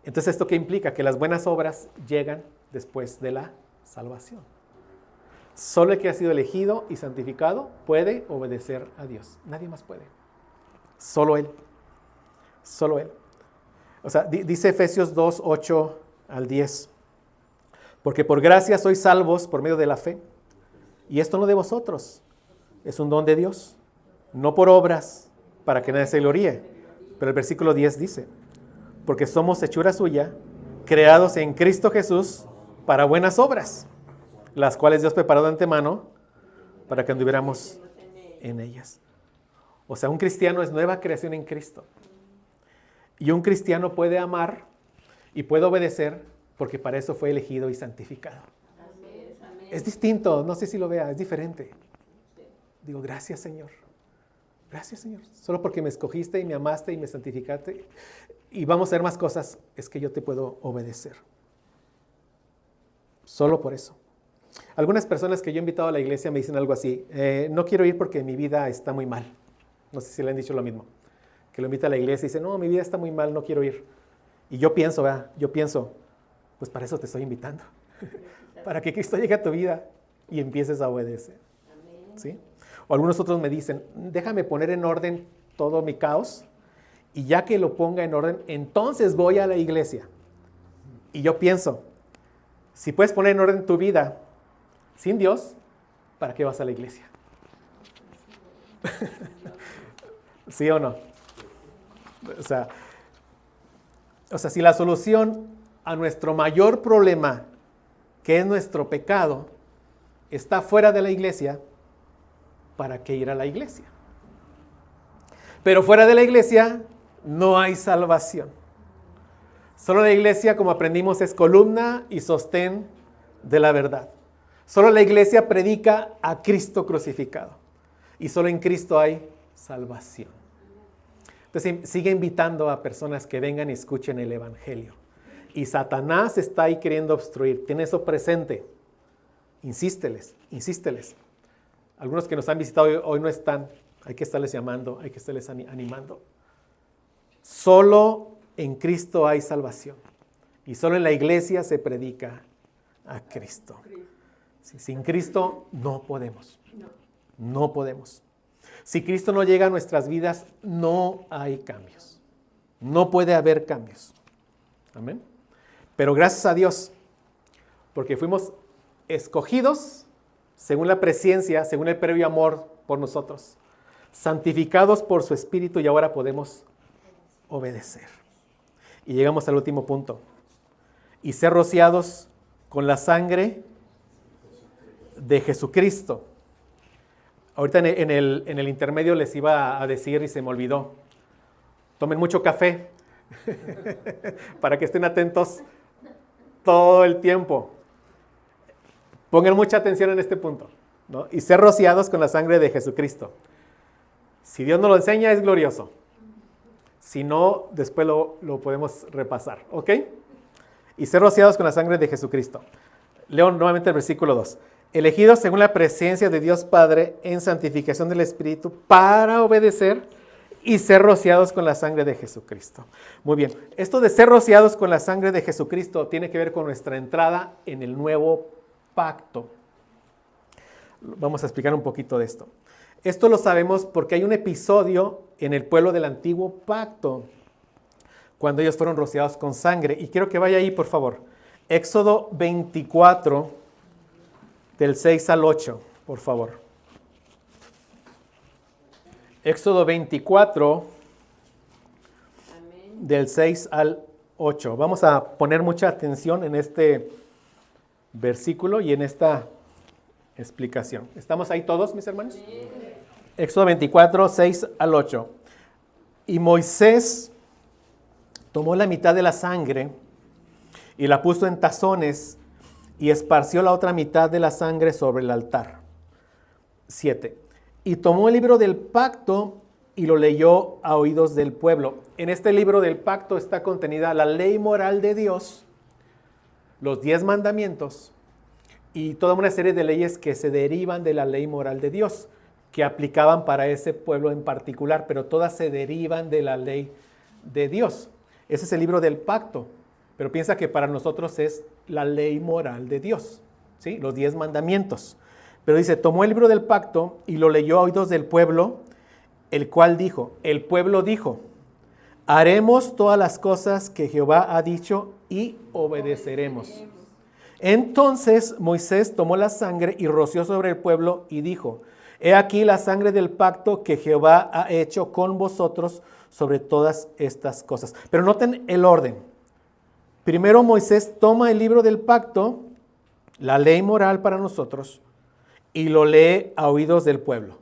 Entonces, ¿esto qué implica? Que las buenas obras llegan después de la salvación. Solo el que ha sido elegido y santificado puede obedecer a Dios. Nadie más puede. Solo Él. Solo Él. O sea, dice Efesios 2, 8 al 10. Porque por gracia sois salvos por medio de la fe. Y esto no de vosotros. Es un don de Dios. No por obras, para que nadie se gloríe. Pero el versículo 10 dice, porque somos hechura suya, creados en Cristo Jesús para buenas obras, las cuales Dios preparó de antemano para que anduviéramos en ellas. O sea, un cristiano es nueva creación en Cristo. Y un cristiano puede amar y puede obedecer porque para eso fue elegido y santificado. Es distinto, no sé si lo vea, es diferente. Digo, gracias Señor. Gracias Señor. Solo porque me escogiste y me amaste y me santificaste y vamos a hacer más cosas, es que yo te puedo obedecer. Solo por eso. Algunas personas que yo he invitado a la iglesia me dicen algo así, no quiero ir porque mi vida está muy mal. No sé si le han dicho lo mismo. Que lo invita a la iglesia y dice, no, mi vida está muy mal, no quiero ir. Y yo pienso, pues para eso te estoy invitando. Para que Cristo llegue a tu vida y empieces a obedecer. ¿Sí? O algunos otros me dicen, déjame poner en orden todo mi caos y ya que lo ponga en orden, entonces voy a la iglesia. Y yo pienso, si puedes poner en orden tu vida sin Dios, ¿para qué vas a la iglesia? ¿Sí o no? O sea, si la solución a nuestro mayor problema, que es nuestro pecado, está fuera de la iglesia, ¿para qué ir a la iglesia? Pero fuera de la iglesia no hay salvación. Solo la iglesia, como aprendimos, es columna y sostén de la verdad. Solo la iglesia predica a Cristo crucificado. Y solo en Cristo hay salvación. Entonces sigue invitando a personas que vengan y escuchen el evangelio. Y Satanás está ahí queriendo obstruir. Tiene eso presente. Insísteles. Algunos que nos han visitado hoy no están. Hay que estarles llamando, hay que estarles animando. Solo en Cristo hay salvación. Y solo en la iglesia se predica a Cristo. Sin Cristo no podemos. No podemos. Si Cristo no llega a nuestras vidas, no hay cambios. No puede haber cambios. Amén. Pero gracias a Dios, porque fuimos escogidos según la presciencia, según el previo amor por nosotros, santificados por su Espíritu y ahora podemos obedecer. Y llegamos al último punto. Y ser rociados con la sangre de Jesucristo. Ahorita en el intermedio les iba a decir y se me olvidó. Tomen mucho café para que estén atentos todo el tiempo. Pongan mucha atención en este punto, ¿no? Y ser rociados con la sangre de Jesucristo. Si Dios nos lo enseña, es glorioso. Si no, después lo podemos repasar, ¿ok? Y ser rociados con la sangre de Jesucristo. Leo nuevamente el versículo 2. Elegidos según la presencia de Dios Padre en santificación del Espíritu para obedecer y ser rociados con la sangre de Jesucristo. Muy bien, esto de ser rociados con la sangre de Jesucristo tiene que ver con nuestra entrada en el nuevo pacto. Vamos a explicar un poquito de esto. Esto lo sabemos porque hay un episodio en el pueblo del antiguo pacto, cuando ellos fueron rociados con sangre. Y quiero que vaya ahí, por favor. Éxodo 24, del 6 al 8, por favor. Éxodo 24, del 6 al 8. Vamos a poner mucha atención en este versículo y en esta explicación. ¿Estamos ahí todos, mis hermanos? Sí. Éxodo 24, 6 al 8. Y Moisés tomó la mitad de la sangre y la puso en tazones y esparció la otra mitad de la sangre sobre el altar. 7. Y tomó el libro del pacto y lo leyó a oídos del pueblo. En este libro del pacto está contenida la ley moral de Dios, los 10 mandamientos y toda una serie de leyes que se derivan de la ley moral de Dios, que aplicaban para ese pueblo en particular, pero todas se derivan de la ley de Dios. Ese es el libro del pacto, pero piensa que para nosotros es la ley moral de Dios, ¿sí? Los 10 mandamientos. Pero dice, tomó el libro del pacto y lo leyó a oídos del pueblo, el cual dijo, el pueblo dijo, haremos todas las cosas que Jehová ha dicho y obedeceremos. Entonces Moisés tomó la sangre y roció sobre el pueblo y dijo, he aquí la sangre del pacto que Jehová ha hecho con vosotros sobre todas estas cosas. Pero noten el orden. Primero Moisés toma el libro del pacto, la ley moral para nosotros, y lo lee a oídos del pueblo.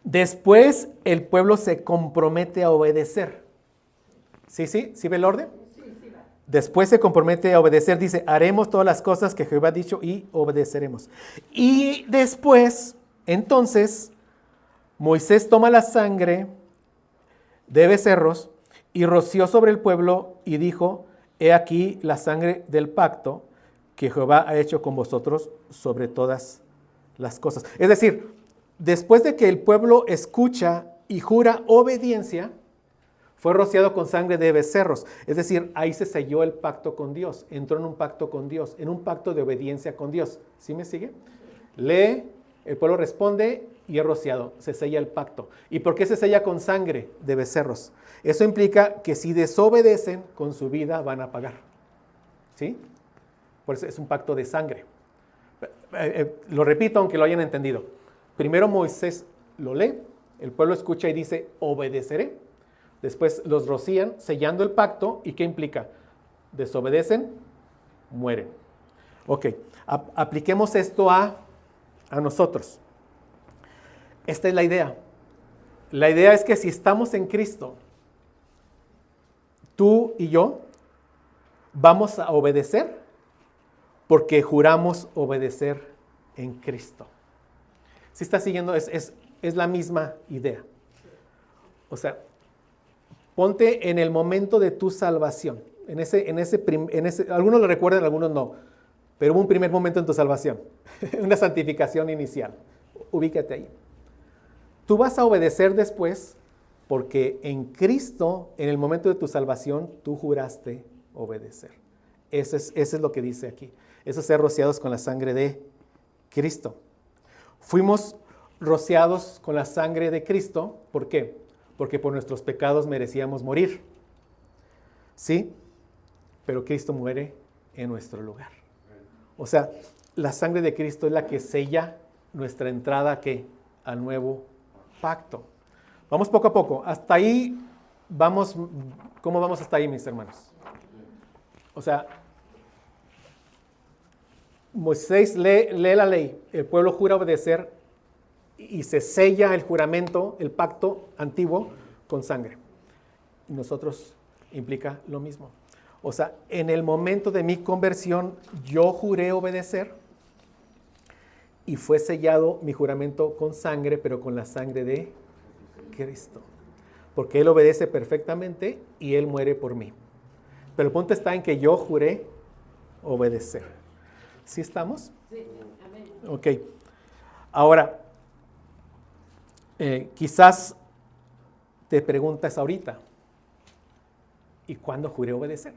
Después el pueblo se compromete a obedecer. ¿Sí ve el orden? Después se compromete a obedecer, dice, haremos todas las cosas que Jehová ha dicho y obedeceremos. Y después, entonces, Moisés toma la sangre de becerros y roció sobre el pueblo y dijo, he aquí la sangre del pacto que Jehová ha hecho con vosotros sobre todas las cosas. Es decir, después de que el pueblo escucha y jura obediencia, fue rociado con sangre de becerros. Es decir, ahí se selló el pacto con Dios. Entró en un pacto con Dios, en un pacto de obediencia con Dios. ¿Sí me sigue? Lee, el pueblo responde y es rociado. Se sella el pacto. ¿Y por qué se sella con sangre de becerros? Eso implica que si desobedecen, con su vida van a pagar. ¿Sí? Por eso es un pacto de sangre. Lo repito, aunque lo hayan entendido. Primero Moisés lo lee, el pueblo escucha y dice, obedeceré. Después los rocían, sellando el pacto. ¿Y qué implica? Desobedecen, mueren. Ok, apliquemos esto a nosotros. Esta es la idea. La idea es que si estamos en Cristo, tú y yo vamos a obedecer porque juramos obedecer en Cristo. Si estás siguiendo, es la misma idea. O sea, ponte en el momento de tu salvación. Algunos lo recuerdan, algunos no. Pero hubo un primer momento en tu salvación. Una santificación inicial. Ubícate ahí. Tú vas a obedecer después porque en Cristo, en el momento de tu salvación, tú juraste obedecer. Eso es lo que dice aquí. Eso es ser rociados con la sangre de Cristo. Fuimos rociados con la sangre de Cristo. ¿Por qué? Porque por nuestros pecados merecíamos morir. ¿Sí? Pero Cristo muere en nuestro lugar. O sea, la sangre de Cristo es la que sella nuestra entrada ¿qué? Al nuevo pacto. Vamos poco a poco. Hasta ahí vamos. ¿Cómo vamos hasta ahí, mis hermanos? O sea, Moisés lee la ley, el pueblo jura obedecer y se sella el juramento, el pacto antiguo con sangre. Nosotros implica lo mismo. O sea, en el momento de mi conversión, yo juré obedecer y fue sellado mi juramento con sangre, pero con la sangre de Cristo. Porque Él obedece perfectamente y Él muere por mí. Pero el punto está en que yo juré obedecer. ¿Sí estamos? Sí, amén. Ok. Ahora, quizás te preguntas ahorita, ¿y cuándo juré obedecer?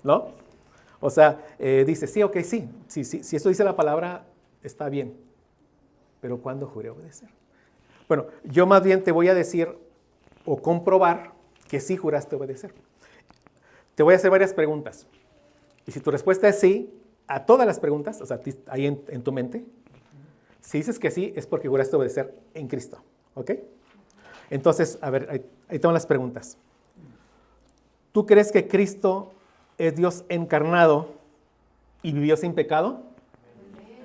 ¿No? O sea, dice, sí, ok, sí. Si eso dice la palabra, está bien. Pero ¿cuándo juré obedecer? Bueno, yo más bien te voy a decir o comprobar que sí juraste obedecer. Te voy a hacer varias preguntas. Y si tu respuesta es sí, a todas las preguntas, o sea, ahí en tu mente, si dices que sí, es porque juraste obedecer en Cristo. ¿Ok? Entonces, a ver, ahí tengo las preguntas. ¿Tú crees que Cristo es Dios encarnado y vivió sin pecado?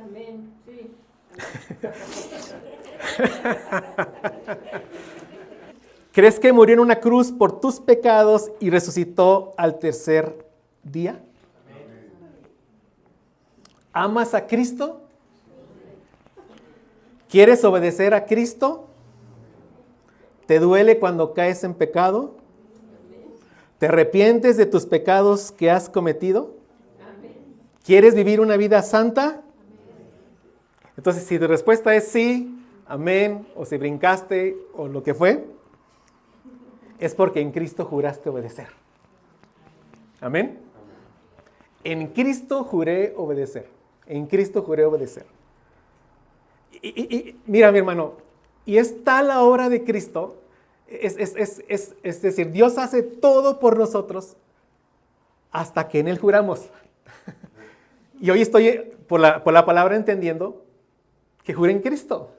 Amén, sí. ¿Crees que murió en una cruz por tus pecados y resucitó al tercer día? ¿Amas a Cristo? ¿Quieres obedecer a Cristo? ¿Te duele cuando caes en pecado? ¿Te arrepientes de tus pecados que has cometido? ¿Quieres vivir una vida santa? Entonces, si tu respuesta es sí, amén, o si brincaste, o lo que fue, es porque en Cristo juraste obedecer. Amén. En Cristo juré obedecer. En Cristo juré obedecer. Y mira, mi hermano, y es tal la obra de Cristo, es decir, Dios hace todo por nosotros hasta que en Él juramos. Y hoy estoy, por la palabra, entendiendo que juré en Cristo.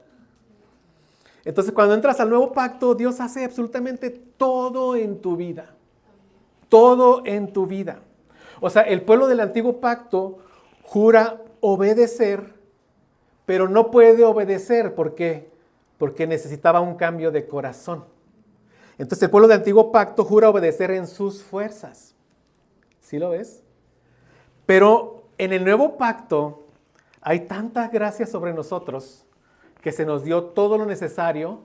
Entonces, cuando entras al nuevo pacto, Dios hace absolutamente todo en tu vida. Todo en tu vida. O sea, el pueblo del antiguo pacto jura obedecer, pero no puede obedecer. ¿Por qué? Porque necesitaba un cambio de corazón. Entonces, el pueblo del antiguo pacto jura obedecer en sus fuerzas. ¿Sí lo ves? Pero en el nuevo pacto hay tanta gracia sobre nosotros que se nos dio todo lo necesario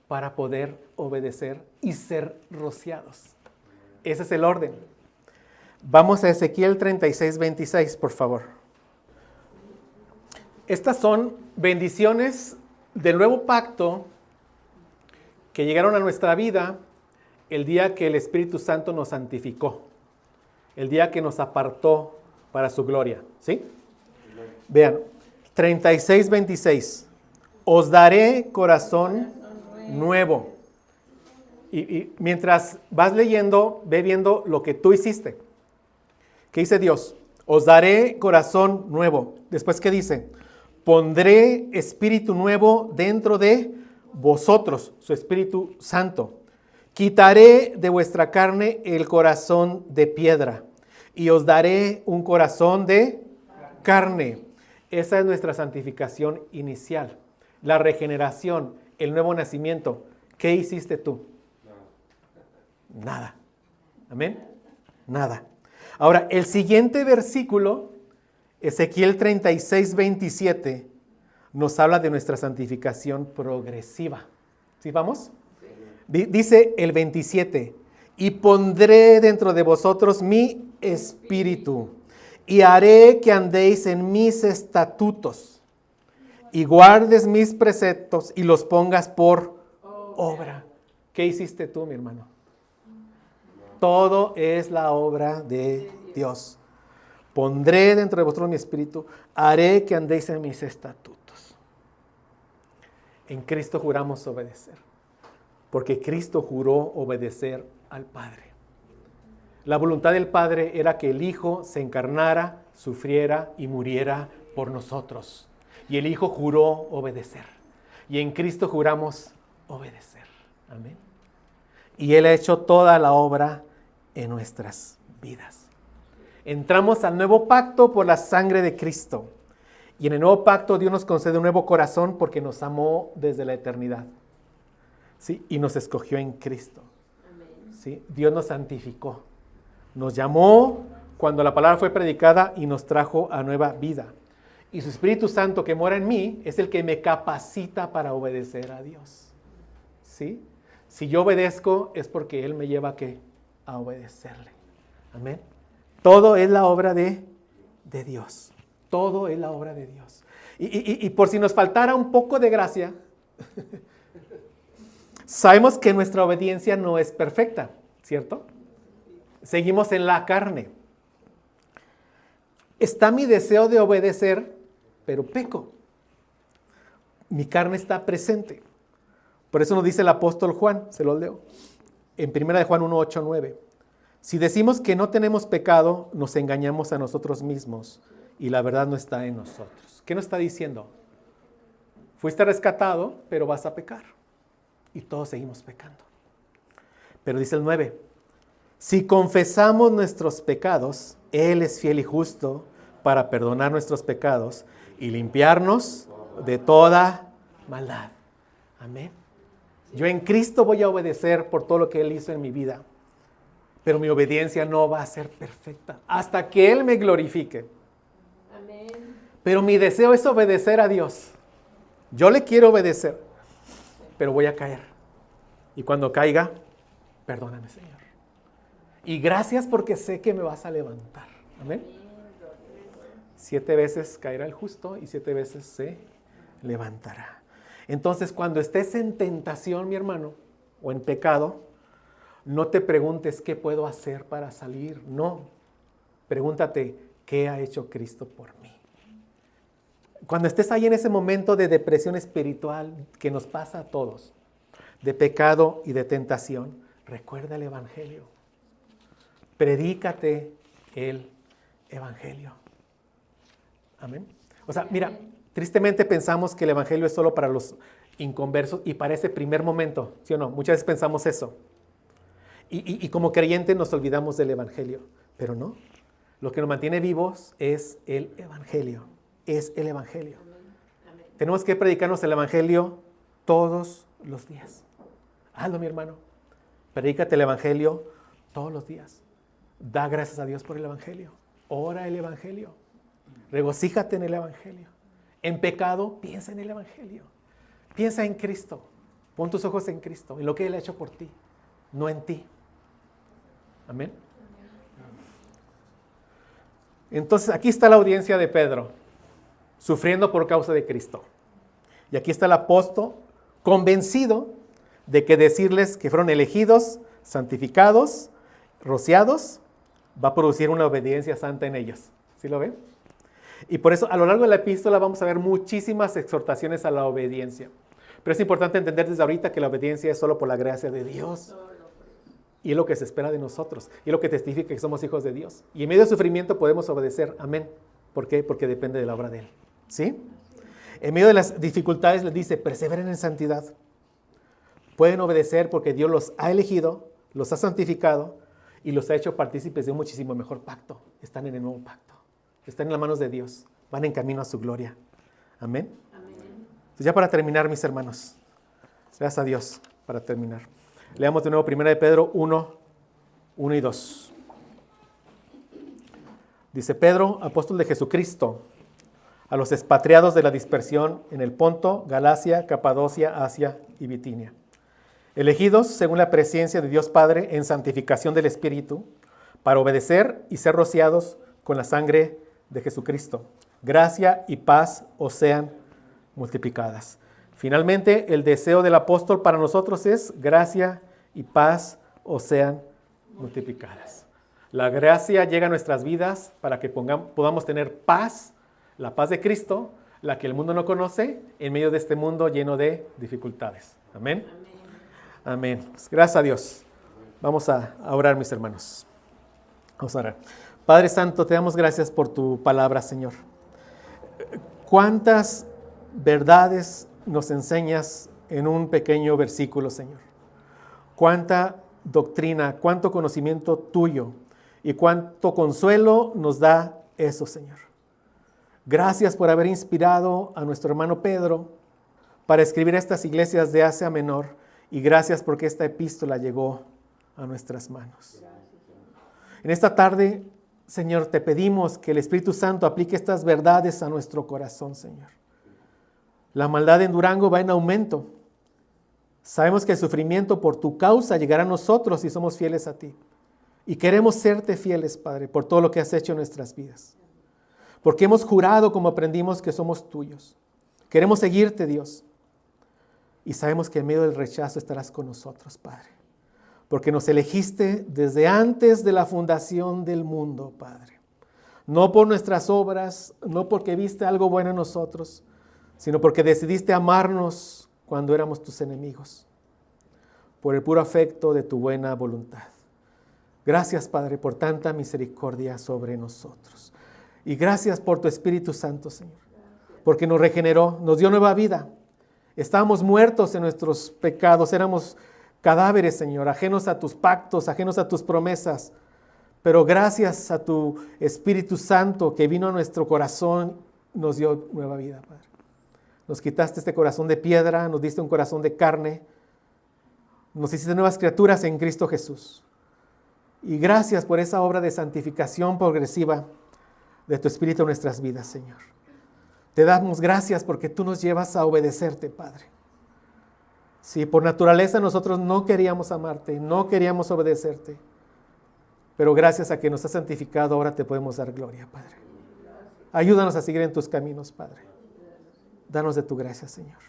para poder obedecer y ser rociados. Ese es el orden. Vamos a Ezequiel 36:26, por favor. Estas son bendiciones del nuevo pacto que llegaron a nuestra vida el día que el Espíritu Santo nos santificó, el día que nos apartó para su gloria. ¿Sí? Vean, 36:26. Os daré corazón nuevo. Y mientras vas leyendo, ve viendo lo que tú hiciste. ¿Qué dice Dios? Os daré corazón nuevo. Después, ¿qué dice? Pondré espíritu nuevo dentro de vosotros, su Espíritu Santo. Quitaré de vuestra carne el corazón de piedra y os daré un corazón de carne. Esa es nuestra santificación inicial. La regeneración, el nuevo nacimiento. ¿Qué hiciste tú? Nada. Amén. Nada. Ahora, el siguiente versículo, Ezequiel 36:27, nos habla de nuestra santificación progresiva. ¿Sí vamos? Dice el 27, y pondré dentro de vosotros mi espíritu, y haré que andéis en mis estatutos, y guardes mis preceptos, y los pongas por obra. ¿Qué hiciste tú, mi hermano? Todo es la obra de Dios. Pondré dentro de vosotros mi espíritu, haré que andéis en mis estatutos. En Cristo juramos obedecer, porque Cristo juró obedecer al Padre. La voluntad del Padre era que el Hijo se encarnara, sufriera y muriera por nosotros. Y el Hijo juró obedecer. Y en Cristo juramos obedecer. Amén. Y Él ha hecho toda la obra en nuestras vidas. Entramos al nuevo pacto por la sangre de Cristo. Y en el nuevo pacto Dios nos concede un nuevo corazón porque nos amó desde la eternidad. ¿Sí? Y nos escogió en Cristo. ¿Sí? Dios nos santificó. Nos llamó cuando la palabra fue predicada y nos trajo a nueva vida. Y su Espíritu Santo que mora en mí es el que me capacita para obedecer a Dios. ¿Sí? Si yo obedezco es porque Él me lleva a obedecerle. Amén. Todo es la obra de Dios. Todo es la obra de Dios. Y por si nos faltara un poco de gracia, sabemos que nuestra obediencia no es perfecta, ¿cierto? Seguimos en la carne. Está mi deseo de obedecer, pero peco. Mi carne está presente. Por eso nos dice el apóstol Juan, se lo leo, en 1 de Juan 1, 8, 9. Si decimos que no tenemos pecado, nos engañamos a nosotros mismos y la verdad no está en nosotros. ¿Qué nos está diciendo? Fuiste rescatado, pero vas a pecar. Y todos seguimos pecando. Pero dice el 9, si confesamos nuestros pecados, Él es fiel y justo para perdonar nuestros pecados y limpiarnos de toda maldad. Amén. Yo en Cristo voy a obedecer por todo lo que Él hizo en mi vida. Pero mi obediencia no va a ser perfecta hasta que Él me glorifique. Amén. Pero mi deseo es obedecer a Dios. Yo le quiero obedecer, pero voy a caer. Y cuando caiga, perdóname, Señor. Y gracias porque sé que me vas a levantar. Amén. 7 veces caerá el justo y 7 veces se levantará. Entonces, cuando estés en tentación, mi hermano, o en pecado, no te preguntes qué puedo hacer para salir. No. Pregúntate, ¿qué ha hecho Cristo por mí? Cuando estés ahí en ese momento de depresión espiritual que nos pasa a todos, de pecado y de tentación, recuerda el Evangelio. Predícate el Evangelio. Amén. O sea, mira, tristemente pensamos que el Evangelio es solo para los inconversos y para ese primer momento, ¿sí o no? Muchas veces pensamos eso. Y como creyentes nos olvidamos del Evangelio, pero no. Lo que nos mantiene vivos es el Evangelio. Es el Evangelio. Amén. Tenemos que predicarnos el Evangelio todos los días. Hazlo, mi hermano. Predícate el Evangelio todos los días. Da gracias a Dios por el Evangelio. Ora el Evangelio. Regocíjate en el Evangelio. En pecado, piensa en el Evangelio. Piensa en Cristo. Pon tus ojos en Cristo, en lo que Él ha hecho por ti, no en ti. Amén. Entonces, aquí está la audiencia de Pedro, sufriendo por causa de Cristo. Y aquí está el apóstol, convencido de que decirles que fueron elegidos, santificados, rociados, va a producir una obediencia santa en ellos. ¿Sí lo ven? Y por eso, a lo largo de la epístola vamos a ver muchísimas exhortaciones a la obediencia. Pero es importante entender desde ahorita que la obediencia es solo por la gracia de Dios. Y es lo que se espera de nosotros. Y es lo que testifica que somos hijos de Dios. Y en medio del sufrimiento podemos obedecer. Amén. ¿Por qué? Porque depende de la obra de Él. ¿Sí? En medio de las dificultades les dice, perseveren en santidad. Pueden obedecer porque Dios los ha elegido, los ha santificado y los ha hecho partícipes de un muchísimo mejor pacto. Están en el nuevo pacto. Están en las manos de Dios. Van en camino a su gloria. Amén. Amén. Entonces, ya para terminar, mis hermanos. Gracias a Dios para terminar. Leamos de nuevo 1 de Pedro 1, 1 y 2. Dice Pedro, apóstol de Jesucristo, a los expatriados de la dispersión en el Ponto, Galacia, Capadocia, Asia y Bitinia, elegidos según la presencia de Dios Padre en santificación del Espíritu, para obedecer y ser rociados con la sangre de Jesucristo. Gracia y paz os sean multiplicadas. Finalmente, el deseo del apóstol para nosotros es gracia y paz os sean multiplicadas. La gracia llega a nuestras vidas para que podamos tener paz, la paz de Cristo, la que el mundo no conoce, en medio de este mundo lleno de dificultades. Amén. Amén. Pues gracias a Dios. Vamos a orar, mis hermanos. Vamos a orar. Padre Santo, te damos gracias por tu palabra, Señor. ¿Cuántas verdades nos enseñas en un pequeño versículo, Señor? ¿Cuánta doctrina, cuánto conocimiento tuyo y cuánto consuelo nos da eso, Señor? Gracias por haber inspirado a nuestro hermano Pedro para escribir estas iglesias de Asia Menor, y gracias porque esta epístola llegó a nuestras manos. En esta tarde, Señor, te pedimos que el Espíritu Santo aplique estas verdades a nuestro corazón, Señor. La maldad en Durango va en aumento. Sabemos que el sufrimiento por tu causa llegará a nosotros si somos fieles a ti. Y queremos serte fieles, Padre, por todo lo que has hecho en nuestras vidas. Porque hemos jurado, como aprendimos, que somos tuyos. Queremos seguirte, Dios. Y sabemos que en medio del rechazo estarás con nosotros, Padre. Porque nos elegiste desde antes de la fundación del mundo, Padre. No por nuestras obras, no porque viste algo bueno en nosotros, sino porque decidiste amarnos cuando éramos tus enemigos, por el puro afecto de tu buena voluntad. Gracias, Padre, por tanta misericordia sobre nosotros. Y gracias por tu Espíritu Santo, Señor, porque nos regeneró, nos dio nueva vida. Estábamos muertos en nuestros pecados, éramos cadáveres, Señor, ajenos a tus pactos, ajenos a tus promesas. Pero gracias a tu Espíritu Santo que vino a nuestro corazón, nos dio nueva vida, Padre. Nos quitaste este corazón de piedra, nos diste un corazón de carne, nos hiciste nuevas criaturas en Cristo Jesús. Y gracias por esa obra de santificación progresiva de tu Espíritu en nuestras vidas, Señor. Te damos gracias porque tú nos llevas a obedecerte, Padre. Sí, por naturaleza nosotros no queríamos amarte, no queríamos obedecerte. Pero gracias a que nos has santificado, ahora te podemos dar gloria, Padre. Ayúdanos a seguir en tus caminos, Padre. Danos de tu gracia, Señor.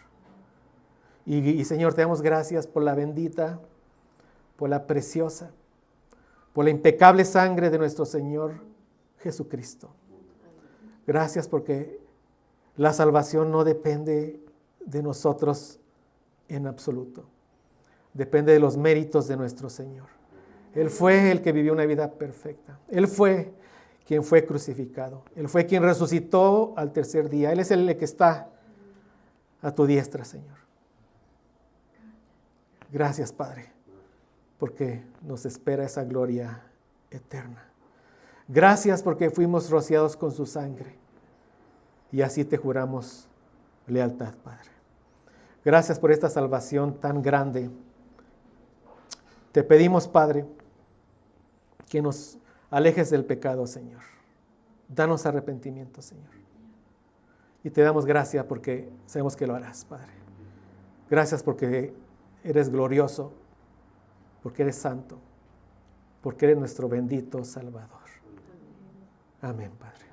Y Señor, te damos gracias por la bendita, por la preciosa, por la impecable sangre de nuestro Señor Jesucristo. Gracias porque la salvación no depende de nosotros en absoluto. Depende de los méritos de nuestro Señor. Él fue el que vivió una vida perfecta. Él fue quien fue crucificado. Él fue quien resucitó al tercer día. Él es el que está a tu diestra, Señor. Gracias, Padre, porque nos espera esa gloria eterna. Gracias porque fuimos rociados con su sangre y así te juramos lealtad, Padre. Gracias por esta salvación tan grande. Te pedimos, Padre, que nos alejes del pecado, Señor. Danos arrepentimiento, Señor. Y te damos gracias porque sabemos que lo harás, Padre. Gracias porque eres glorioso, porque eres santo, porque eres nuestro bendito Salvador. Amén, Padre.